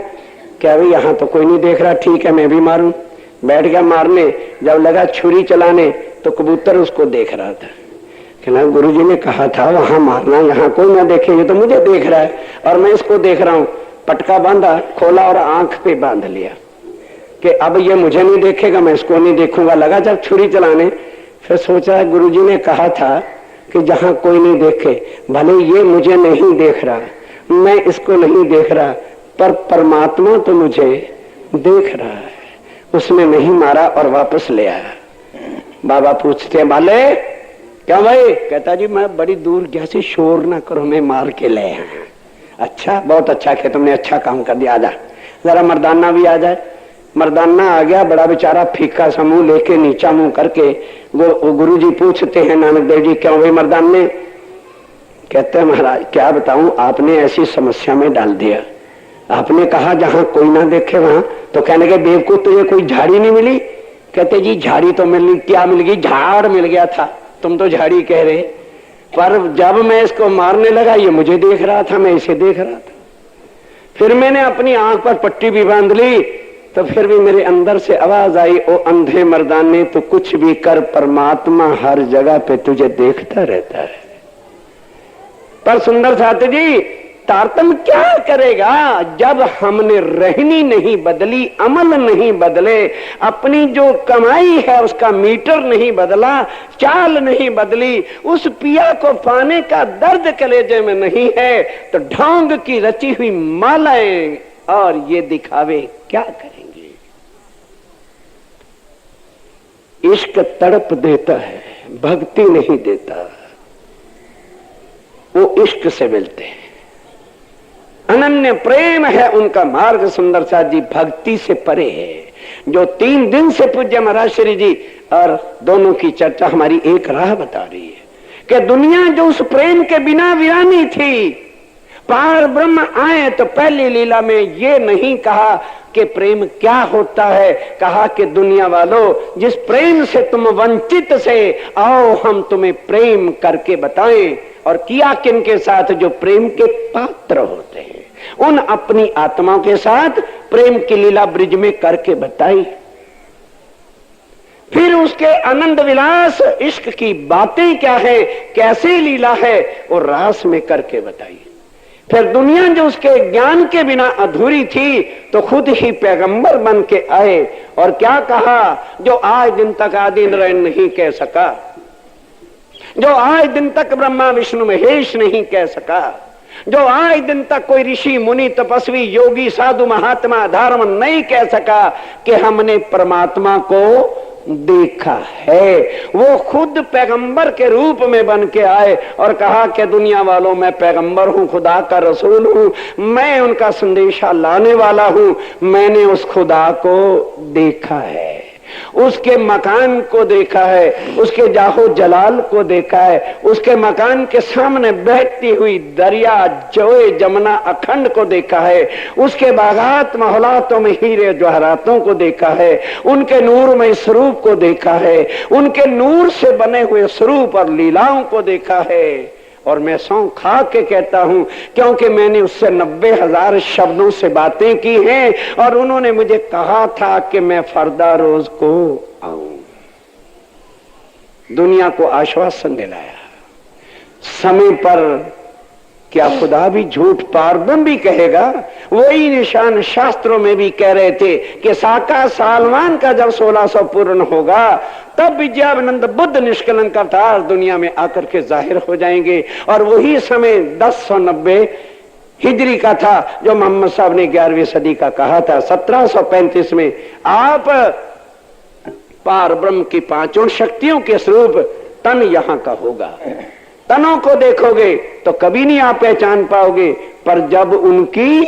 क्या भाई यहाँ तो कोई नहीं देख रहा, ठीक है मैं भी मारूं। बैठ गया मारने, जब लगा छुरी चलाने तो कबूतर उसको देख रहा था। कहना गुरुजी ने कहा था वहां मारना, यहाँ कोई ना देखे, ये तो मुझे देख रहा है और मैं इसको देख रहा हूं। पटका बांधा, खोला और आंख पे बांध लिया कि अब ये मुझे नहीं देखेगा, मैं इसको नहीं देखूंगा। लगा जब छुरी चलाने, फिर सोचा गुरुजी ने कहा था कि जहां कोई नहीं देखे, भले ये मुझे नहीं देख रहा, मैं इसको नहीं देख रहा, पर परमात्मा तो मुझे देख रहा है। उसने नहीं मारा और वापस ले आया। बाबा पूछते हैं बाले क्या भाई? कहता जी मैं बड़ी दूर गया सी, शोर ना करो, मैं मार के ले आया। अच्छा, बहुत अच्छा किया तुमने, अच्छा काम कर दिया, आजा जरा मर्दाना भी आ जाए। मर्दाना आ गया, बड़ा बेचारा फीका सा मुंह लेके नीचा मुंह करके। गुरुजी पूछते हैं नानक देव जी क्यों भाई मर्दाने? कहते हैं महाराज क्या बताऊं, आपने ऐसी समस्या में डाल दिया। आपने कहा जहां कोई ना देखे वहां, तो कहने के बेवकूफ तुझे कोई झाड़ी नहीं मिली? कहते जी झाड़ी तो मिली, क्या मिल गई? झाड़ मिल गया था, तुम तो झाड़ी कह रहे, पर जब मैं इसको मारने लगा ये मुझे देख रहा था, मैं इसे देख रहा था। फिर मैंने अपनी आंख पर पट्टी भी बांध ली, तो फिर भी मेरे अंदर से आवाज आई, ओ अंधे मर्दाने तू कुछ भी कर, परमात्मा हर जगह पे तुझे देखता रहता है। पर सुंदर साथी जी तारतम्य क्या करेगा जब हमने रहनी नहीं बदली, अमल नहीं बदले, अपनी जो कमाई है उसका मीटर नहीं बदला, चाल नहीं बदली, उस पिया को पाने का दर्द कलेजे में नहीं है, तो ढोंग की रची हुई मालाएं और ये दिखावे क्या करेंगे? इश्क तड़प देता है, भक्ति नहीं देता। वो इश्क से मिलते हैं, अनन्य प्रेम है उनका मार्ग। सुंदर साथ जी भक्ति से परे है। जो 3 दिन से पूज्य महाराज श्री जी और दोनों की चर्चा हमारी एक राह बता रही है कि दुनिया जो उस प्रेम के बिना वीरानी थी, पार ब्रह्म आए तो पहली लीला में ये नहीं कहा कि प्रेम क्या होता है, कहा कि दुनिया वालों जिस प्रेम से तुम वंचित से, आओ हम तुम्हें प्रेम करके बताएं। और किया किन के साथ? जो प्रेम के पात्र होते हैं, उन अपनी आत्माओं के साथ प्रेम की लीला ब्रिज में करके बताई। फिर उसके आनंद विलास इश्क की बातें क्या है, कैसे लीला है, वो रास में करके बताई। फिर दुनिया जो उसके ज्ञान के बिना अधूरी थी, तो खुद ही पैगंबर बन के आए और क्या कहा? जो आज दिन तक आदि नारायण नहीं कह सका, जो आज दिन तक ब्रह्मा विष्णु महेश नहीं कह सका, जो आज दिन तक कोई ऋषि मुनि तपस्वी योगी साधु महात्मा धर्म नहीं कह सका कि हमने परमात्मा को देखा है, वो खुद पैगंबर के रूप में बन के आए और कहा कि दुनिया वालों मैं पैगंबर हूं, खुदा का रसूल हूं, मैं उनका संदेशा लाने वाला हूं। मैंने उस खुदा को देखा है, उसके मकान को देखा है, उसके जाहो जलाल को देखा है, उसके मकान के सामने बहती हुई दरिया जोए जमुना अखंड को देखा है, उसके बागात महलातों में हीरे जवाहरातों को देखा है, उनके नूर में स्वरूप को देखा है, उनके नूर से बने हुए स्वरूप और लीलाओं को देखा है। और मैं सौं खा के कहता हूं, क्योंकि मैंने उससे 90,000 शब्दों से बातें की हैं और उन्होंने मुझे कहा था कि मैं फरदा रोज को आऊं। दुनिया को आश्वासन दिलाया समय पर। क्या खुदा भी झूठ पारदम भी कहेगा? वही निशान शास्त्रों में भी कह रहे थे कि साका सालवान का जब 1600 पूर्ण होगा तब विद्यानंद बुद्ध निष्कलंक अवतार दुनिया में आकर के जाहिर हो जाएंगे। और वही समय 1090 हिजरी का था जो मोहम्मद साहब ने 11वीं सदी का कहा था। 1735 में आप पार ब्रह्म की 5 शक्तियों के स्वरूप तन यहां का होगा। तनों को देखोगे तो कभी नहीं आप पहचान पाओगे, पर जब उनकी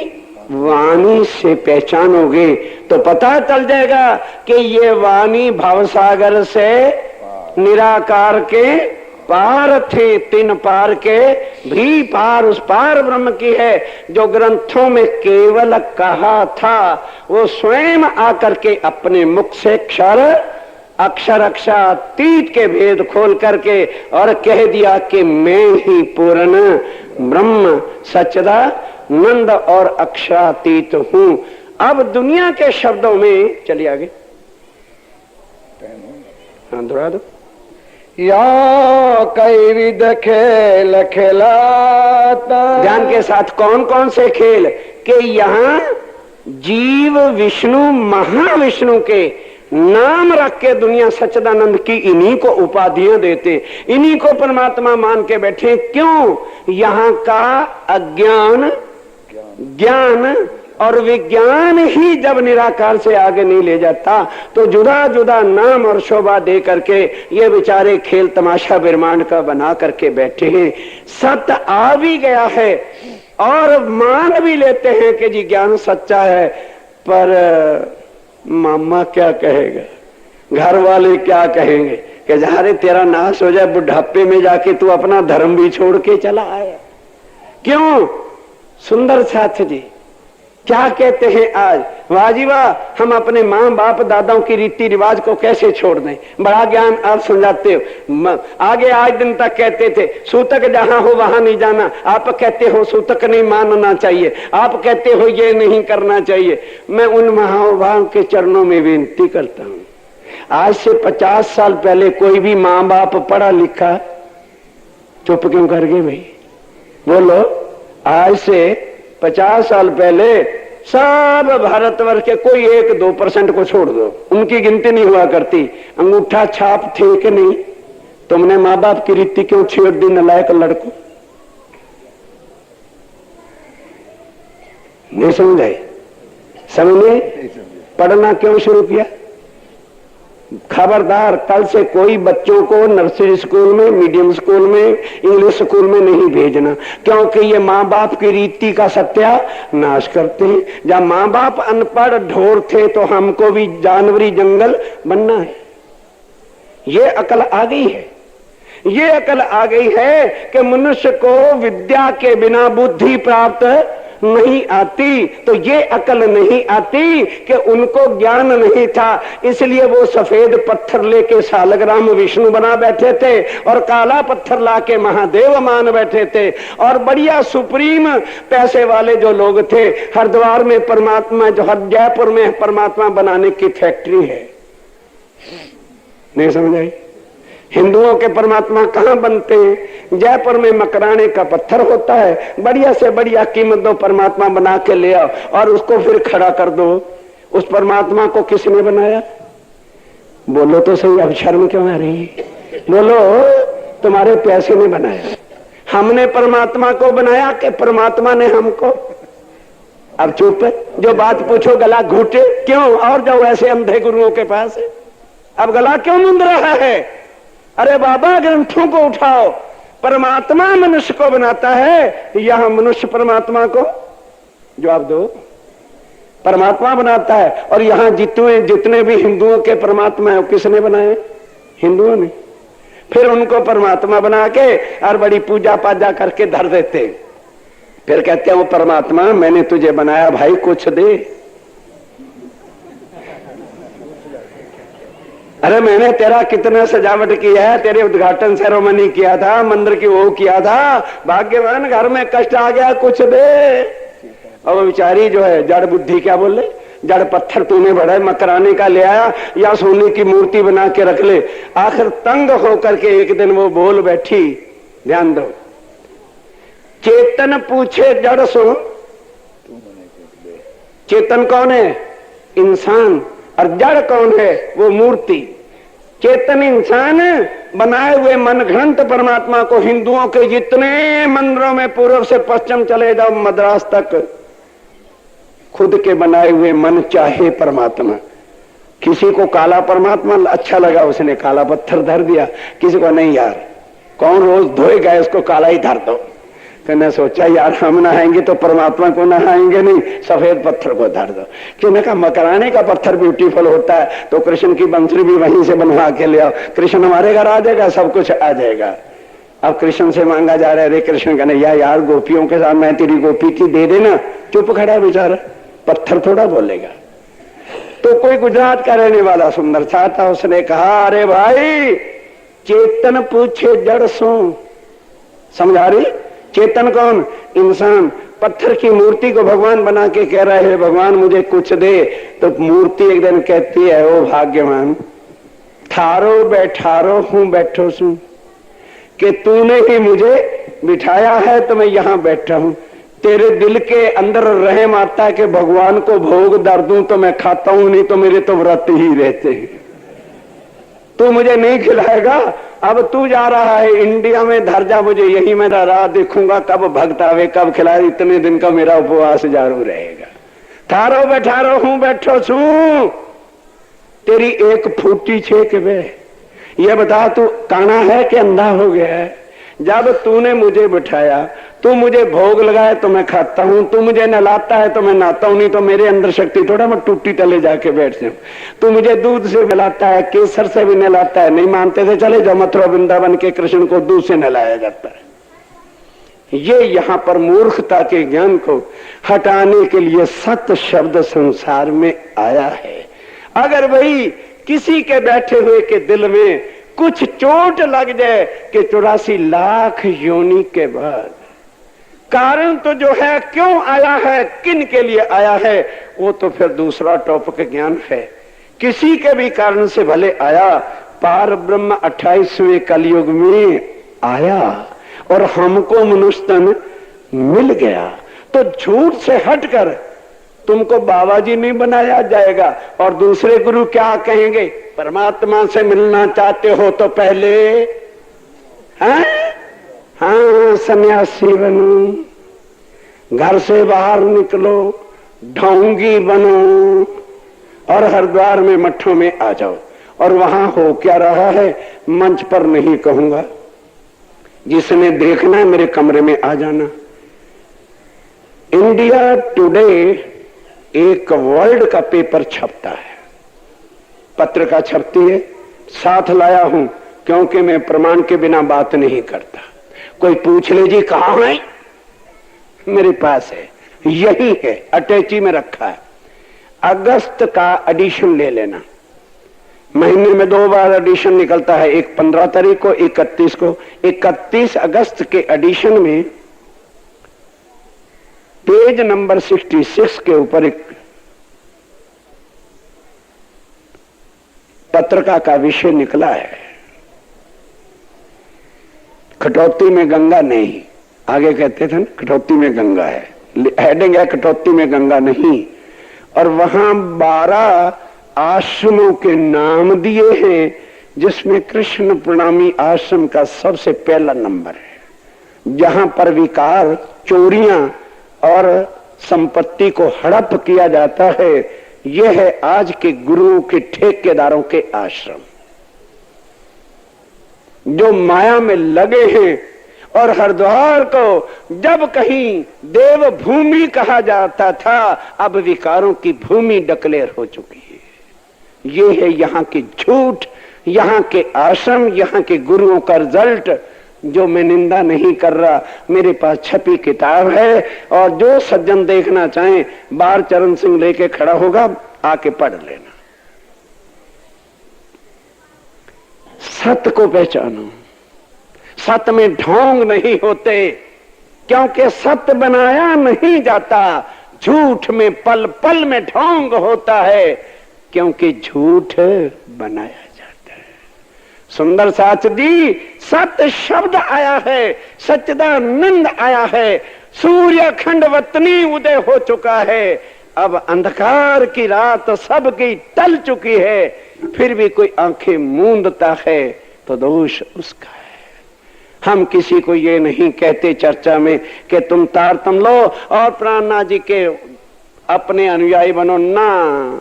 वाणी से पहचानोगे तो पता चल जाएगा कि ये वाणी भवसागर से निराकार के पार थे तीन पार के भी पार उस पार ब्रह्म की है। जो ग्रंथों में केवल कहा था वो स्वयं आकर के अपने मुख से अक्षर अक्षरातीत के भेद खोल करके और कह दिया कि मैं ही पूर्ण ब्रह्म सच्चिदानंद और अक्षरातीत हूं। अब दुनिया के शब्दों में चलिए आगे, हाँ दोहरा दो। या कई विध खेल खिलाता, ध्यान के साथ कौन कौन से खेल के यहाँ जीव विष्णु महाविष्णु के नाम रख के दुनिया सच्चिदानंद की इन्हीं को उपाधियां देते, इन्हीं को परमात्मा मान के बैठे। क्यों? यहाँ का अज्ञान ज्ञान और विज्ञान ही जब निराकार से आगे नहीं ले जाता तो जुदा जुदा नाम और शोभा दे करके ये बेचारे खेल तमाशा ब्रह्मांड का बना करके बैठे हैं। सत्य आ भी गया है और मान भी लेते हैं कि जी ज्ञान सच्चा है, पर मामा क्या कहेगा, घर वाले क्या कहेंगे कि जहारे तेरा नाश हो जाए बुढ़ापे में जाके तू अपना धर्म भी छोड़ के चला आया। क्यों? सुंदर साथ जी क्या कहते हैं आज, वाजी वाह, हम अपने माँ बाप दादाओं की रीति रिवाज को कैसे छोड़ दें। बड़ा ज्ञान आप समझाते हो। आगे आज दिन तक कहते थे सूतक जहां हो वहां नहीं जाना, आप कहते हो सूतक नहीं मानना चाहिए, आप कहते हो ये नहीं करना चाहिए। मैं उन महानुभावों के चरणों में विनती करता हूं, आज से 50 साल पहले कोई भी माँ बाप पढ़ा लिखा चुप क्यों कर गए भाई? बोलो, आज से 50 साल पहले सब भारतवर्ष के कोई 1-2% को छोड़ दो, उनकी गिनती नहीं हुआ करती। अंगूठा छाप थे कि नहीं? तुमने माँ बाप की रीति क्यों छेड़ दी नलायक लड़को? नहीं समझाए? समझे? पढ़ना क्यों शुरू किया? खबरदार, कल से कोई बच्चों को नर्सरी स्कूल में, मीडियम स्कूल में, इंग्लिश स्कूल में नहीं भेजना, क्योंकि ये माँ बाप की रीति का सत्यानाश करते हैं। जब माँ बाप अनपढ़ ढोर थे तो हमको भी जानवरी जंगल बनना है। ये अकल आ गई है, ये अकल आ गई है कि मनुष्य को विद्या के बिना बुद्धि प्राप्त नहीं आती। तो ये अकल नहीं आती कि उनको ज्ञान नहीं था, इसलिए वो सफेद पत्थर लेके सालग्राम विष्णु बना बैठे थे और काला पत्थर लाके महादेव मान बैठे थे। और बढ़िया सुप्रीम पैसे वाले जो लोग थे, हरिद्वार में परमात्मा, जो जयपुर में परमात्मा बनाने की फैक्ट्री है। नहीं समझ आई? हिंदुओं के परमात्मा कहां बनते हैं? जयपुर में मकराने का पत्थर होता है, बढ़िया से बढ़िया कीमत दो, परमात्मा बना के ले आओ और उसको फिर खड़ा कर दो। उस परमात्मा को किसने बनाया? बोलो तो सही, अब शर्म क्यों आ रही है? बोलो, तुम्हारे पैसे ने बनाया। हमने परमात्मा को बनाया कि परमात्मा ने हमको? अब चुप है, जो बात पूछो गला घूटे क्यों? और जाओ ऐसे अंधे गुरुओं के पास। अब गला क्यों मुंद रहा है? अरे बाबा, ग्रंथों को उठाओ। परमात्मा मनुष्य को बनाता है या मनुष्य परमात्मा को? जवाब दो। परमात्मा बनाता है। और यहां जितने भी हिंदुओं के परमात्मा है, किसने बनाए? हिंदुओं ने। फिर उनको परमात्मा बना के और बड़ी पूजा पाजा करके धर देते। फिर कहते हैं वो परमात्मा, मैंने तुझे बनाया भाई, कुछ दे। अरे मैंने तेरा कितना सजावट किया है, तेरे उद्घाटन सेरेमनी किया था, मंदिर की वो किया था, भाग्यवान घर में कष्ट आ गया, कुछ दे। और वो बेचारी जो है जड़ बुद्धि, क्या बोले, जड़ पत्थर तूने बड़ा मकराने का ले आया या सोने की मूर्ति बना के रख ले। आखिर तंग होकर के एक दिन वो बोल बैठी, ध्यान दो, चेतन पूछे जड़ सो। चेतन कौन है? इंसान। और जड़ कौन है? वो मूर्ति। चेतन इंसान बनाए हुए मन घंट परमात्मा को हिंदुओं के जितने मंदिरों में पूर्व से पश्चिम चले जाओ, मद्रास तक, खुद के बनाए हुए मन चाहे परमात्मा। किसी को काला परमात्मा अच्छा लगा, उसने काला पत्थर धर दिया, किसी को नहीं, यार कौन रोज धोएगा इसको, काला ही धर दो। कहने सोचा यार हम नहाएंगे तो परमात्मा को नहाएंगे नहीं, सफेद पत्थर को धर दो। क्योंकि कहा मकराने का पत्थर ब्यूटीफुल होता है, तो कृष्ण की बंसुरी भी वहीं से बनवा के ले आओ, कृष्ण हमारे घर आ जाएगा, सब कुछ आ जाएगा। अब कृष्ण से मांगा जा रहा है, अरे कृष्ण कन्हैया यार गोपियों के साथ मैं तेरी गोपी थी, दे देना। चुप खड़ा बेचारा, पत्थर थोड़ा बोलेगा। तो कोई गुजरात का रहने वाला सुंदर सा था, उसने कहा अरे भाई चेतन पूछे जड़ सो। समझा रही? चेतन कौन? इंसान। पत्थर की मूर्ति को भगवान बना के कह रहा है भगवान मुझे कुछ दे, तो मूर्ति एक दिन कहती है ओ भाग्यवान, थारो बैठारो हूं बैठो सू, कि तूने ही मुझे बिठाया है तो मैं यहां बैठा हूं। तेरे दिल के अंदर रहम आता है कि भगवान को भोग दर दूं तो मैं खाता हूं, नहीं तो मेरे तो व्रत ही रहते हैं। तू मुझे नहीं खिलाएगा, अब तू जा रहा है इंडिया में, धर जा मुझे यही, मैं राह देखूंगा कब भक्त आवे कब खिलाए, इतने दिन का मेरा उपवास जारू रहेगा। थारो बैठारो हूं बैठो छू, तेरी एक फूटी छे के वे, ये बता तू काना है कि अंधा हो गया है? जब तूने मुझे बिठाया, तू मुझे भोग लगाए तो मैं खाता हूं, तू मुझे नहलाता है तो मैं नहाता हूं, नहीं तो मेरे अंदर शक्ति थोड़ा मैं टूटी तले जाके बैठ जाऊं। तू मुझे दूध से नहलाता है, केसर से भी नहलाता है, नहीं मानते थे चले जाओ मथुरा वृंदावन के कृष्ण को दूध से नहलाया जाता है। ये यहां पर मूर्खता के ज्ञान को हटाने के लिए सत्य शब्द संसार में आया है। अगर वही किसी के बैठे हुए के दिल में कुछ चोट लग जाए कि 84 लाख योनि के बाद, कारण तो जो है क्यों आया है, किन के लिए आया है, वो तो फिर दूसरा टॉपिक ज्ञान है। किसी के भी कारण से भले आया, पार ब्रह्म 28वें कलयुग में आया और हमको मनुष्य तन मिल गया, तो झूठ से हटकर तुमको बाबा जी नहीं बनाया जाएगा। और दूसरे गुरु क्या कहेंगे, परमात्मा से मिलना चाहते हो तो पहले हाँ सन्यासी बनो, घर से बाहर निकलो, ढोंगी बनो और हरिद्वार में मठों में आ जाओ। और वहां हो क्या रहा है मंच पर नहीं कहूंगा, जिसने देखना है मेरे कमरे में आ जाना। इंडिया टुडे एक वर्ल्ड का पेपर छपता है, पत्रिका छपती है, साथ लाया हूं क्योंकि मैं प्रमाण के बिना बात नहीं करता। कोई पूछ ले जी कहां है, मेरे पास है, यही है, अटैची में रखा है। अगस्त का एडिशन ले लेना, महीने में 2 बार एडिशन निकलता है, एक 15 तारीख को, 31 को। 31 अगस्त के एडिशन में पेज नंबर 66 के ऊपर एक पत्रिका का विषय निकला है, कटौती में गंगा नहीं। आगे कहते थे ना कटौती में गंगा है, हेडिंग है कटौती में गंगा नहीं। और वहां 12 आश्रमों के नाम दिए हैं, जिसमें कृष्ण प्रणामी आश्रम का सबसे पहला नंबर है, जहां पर विकार, चोरियां और संपत्ति को हड़प किया जाता है। यह है आज के गुरुओं के ठेकेदारों के आश्रम, जो माया में लगे हैं। और हरिद्वार को जब कहीं देव भूमि कहा जाता था, अब विकारों की भूमि डिक्लेयर हो चुकी है। ये है यहाँ की झूठ, यहाँ के आश्रम, यहाँ के गुरुओं का रिजल्ट, जो मैं निंदा नहीं कर रहा। मेरे पास छपी किताब है, और जो सज्जन देखना चाहें बार चरण सिंह लेके खड़ा होगा, आके पढ़ लेना। सत्य को पहचानो, सत्य में ढोंग नहीं होते, क्योंकि सत्य बनाया नहीं जाता। झूठ में पल पल में ढोंग होता है, क्योंकि झूठ बनाया जाता है। सुंदर साच जी, सत्य शब्द आया है, सच्चिदानंद आया है, सूर्य खंडवतनी उदय हो चुका है। अब अंधकार की रात सबकी टल चुकी है, फिर भी कोई आंखें मूंदता है तो दोष उसका है। हम किसी को ये नहीं कहते चर्चा में कि तुम तारतम लो और प्राणनाथ जी के अपने अनुयायी बनो, ना,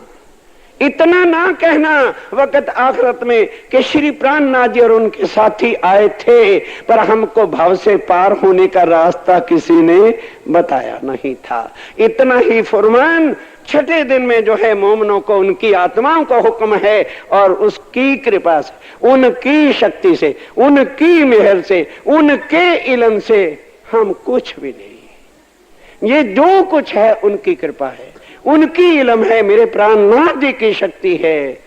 इतना ना कहना वक्त आखिरत में कि श्री प्राणनाथ जी और उनके साथी आए थे, पर हमको भाव से पार होने का रास्ता किसी ने बताया नहीं था। इतना ही फरमान छठे दिन में जो है मोमनों को उनकी आत्माओं का हुक्म है और उसकी कृपा से, उनकी शक्ति से, उनकी मेहर से, उनके इल्म से हम कुछ भी नहीं। ये जो कुछ है उनकी कृपा है, उनकी इल्म है, मेरे प्राणनाथ जी की शक्ति है,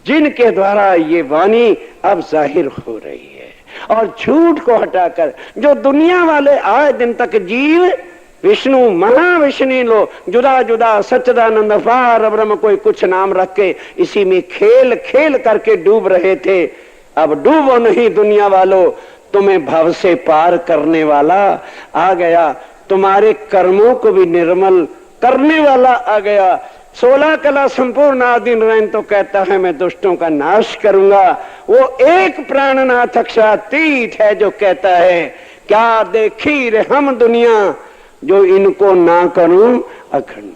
जिनके द्वारा ये वाणी अब जाहिर हो रही है। और झूठ को हटाकर जो दुनिया वाले आए दिन तक जीव विष्णु महाविष्णु लो जुदा जुदा सच्चिदानंद अपार ब्रह्म कोई कुछ नाम रख के इसी में खेल खेल करके डूब रहे थे, अब डूबो नहीं दुनिया वालों, तुम्हें भव से पार करने वाला आ गया, तुम्हारे कर्मों को भी निर्मल करने वाला आ गया। 16 कला संपूर्ण आदिन रैन तो कहता है मैं दुष्टों का नाश करूंगा। वो एक प्राणनाथ अक्षरातीत है जो कहता है क्या देखी रे हम दुनिया जो इनको ना करूं अखंड।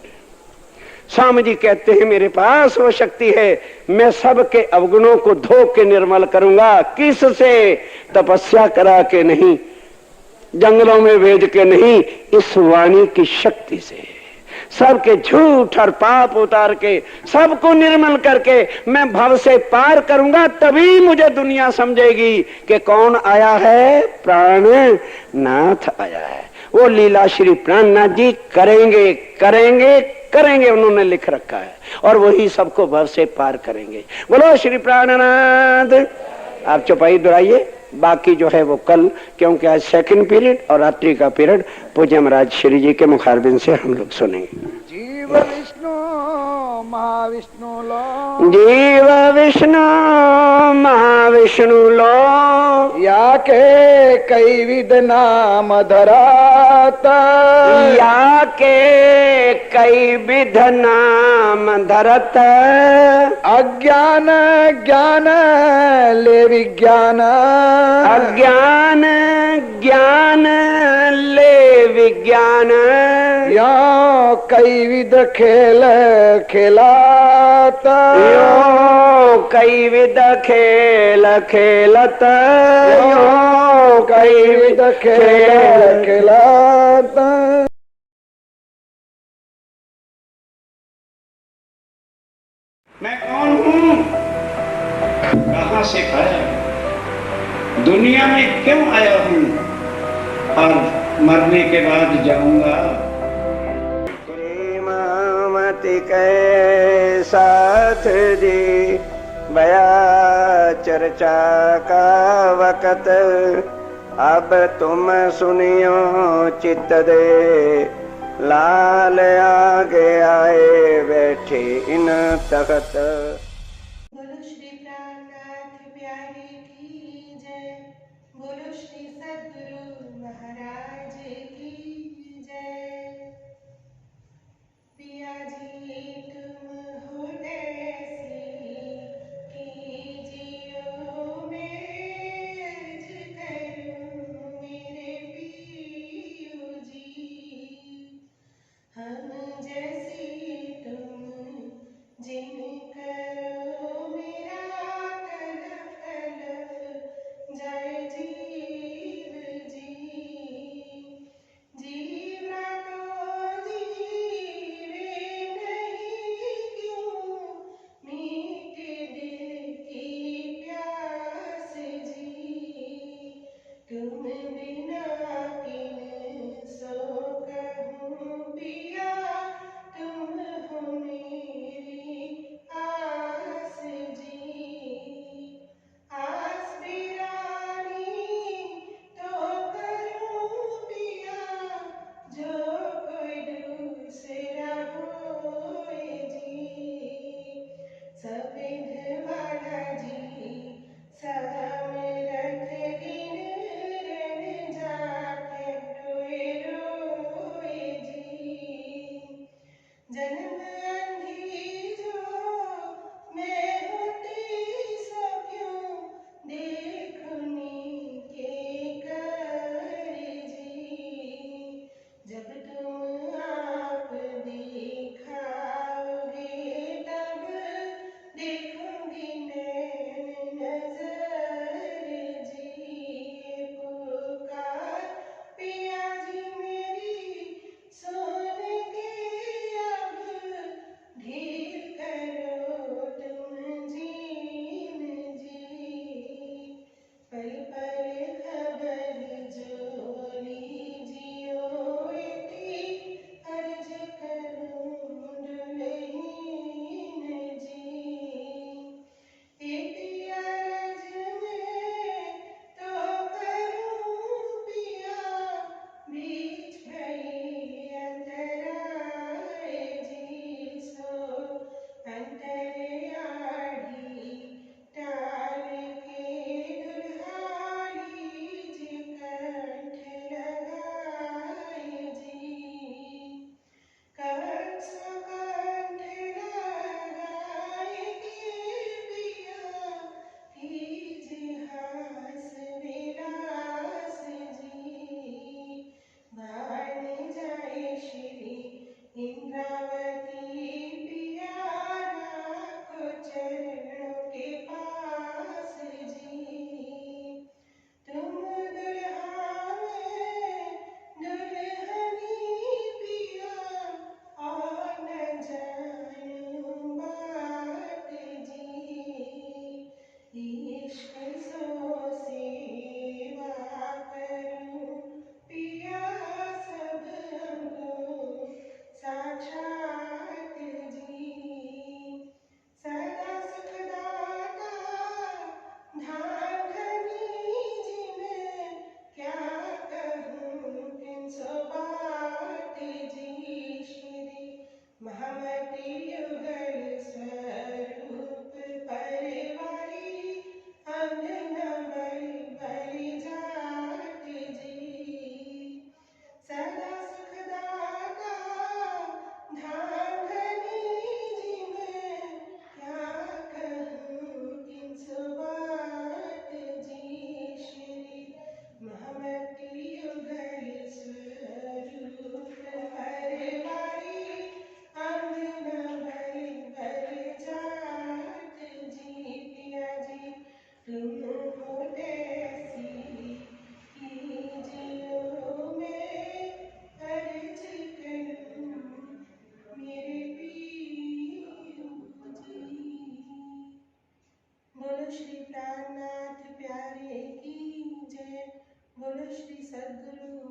स्वामी जी कहते हैं मेरे पास वो शक्ति है, मैं सबके अवगुणों को धो के निर्मल करूंगा। किससे? तपस्या करा के नहीं, जंगलों में वेद के नहीं, इस वाणी की शक्ति से सबके झूठ और पाप उतार के सबको निर्मल करके मैं भव से पार करूंगा। तभी मुझे दुनिया समझेगी कि कौन आया है, प्राणनाथ आया है। वो लीला श्री प्राणनाथ जी करेंगे करेंगे करेंगे, उन्होंने लिख रखा है, और वही सबको भव से पार करेंगे। बोलो श्री प्राणनाथ। आप चौपाई दोहराइए, बाकी जो है वो कल, क्योंकि आज सेकंड पीरियड और रात्रि का पीरियड पूज्य महाराज श्री जी के मुखारबिंद से हम लोग सुनेंगे। जीव विष्णु महाविष्णु लो, जीव विष्णु महाविष्णु लो, या के कई विध नाम धराता, या के कई विध नाम धरत, अज्ञान ज्ञान ले विज्ञान, अज्ञान ज्ञान ले विज्ञान, या कई विध खेल खेलाता, यो कई विध खेल खेलत, यो कई विध खेल खेलाता। मैं कौन हूँ, कहाँ से आया, दुनिया में क्यों आया हूँ, और मरने के बाद जाऊंगा। प्रेमामति के साथ जी बया चर्चा का वक़्त, अब तुम सुनियो चित्त दे, लाल आगे आए बैठे इन तख्त। बोलो श्री प्राणनाथ प्यारे की जय, बोलो श्री सद्गुरु महाराज की जय। पिया जी तुम हो ऐसे कि जियो मैं अर्ज करूं मेरे पियो जी, हम जैसी तुम जिन करो मेरा तलफ तलफ जाए जीव जी, जीवना तो जीवे नहीं बोलो श्री सद्गुरु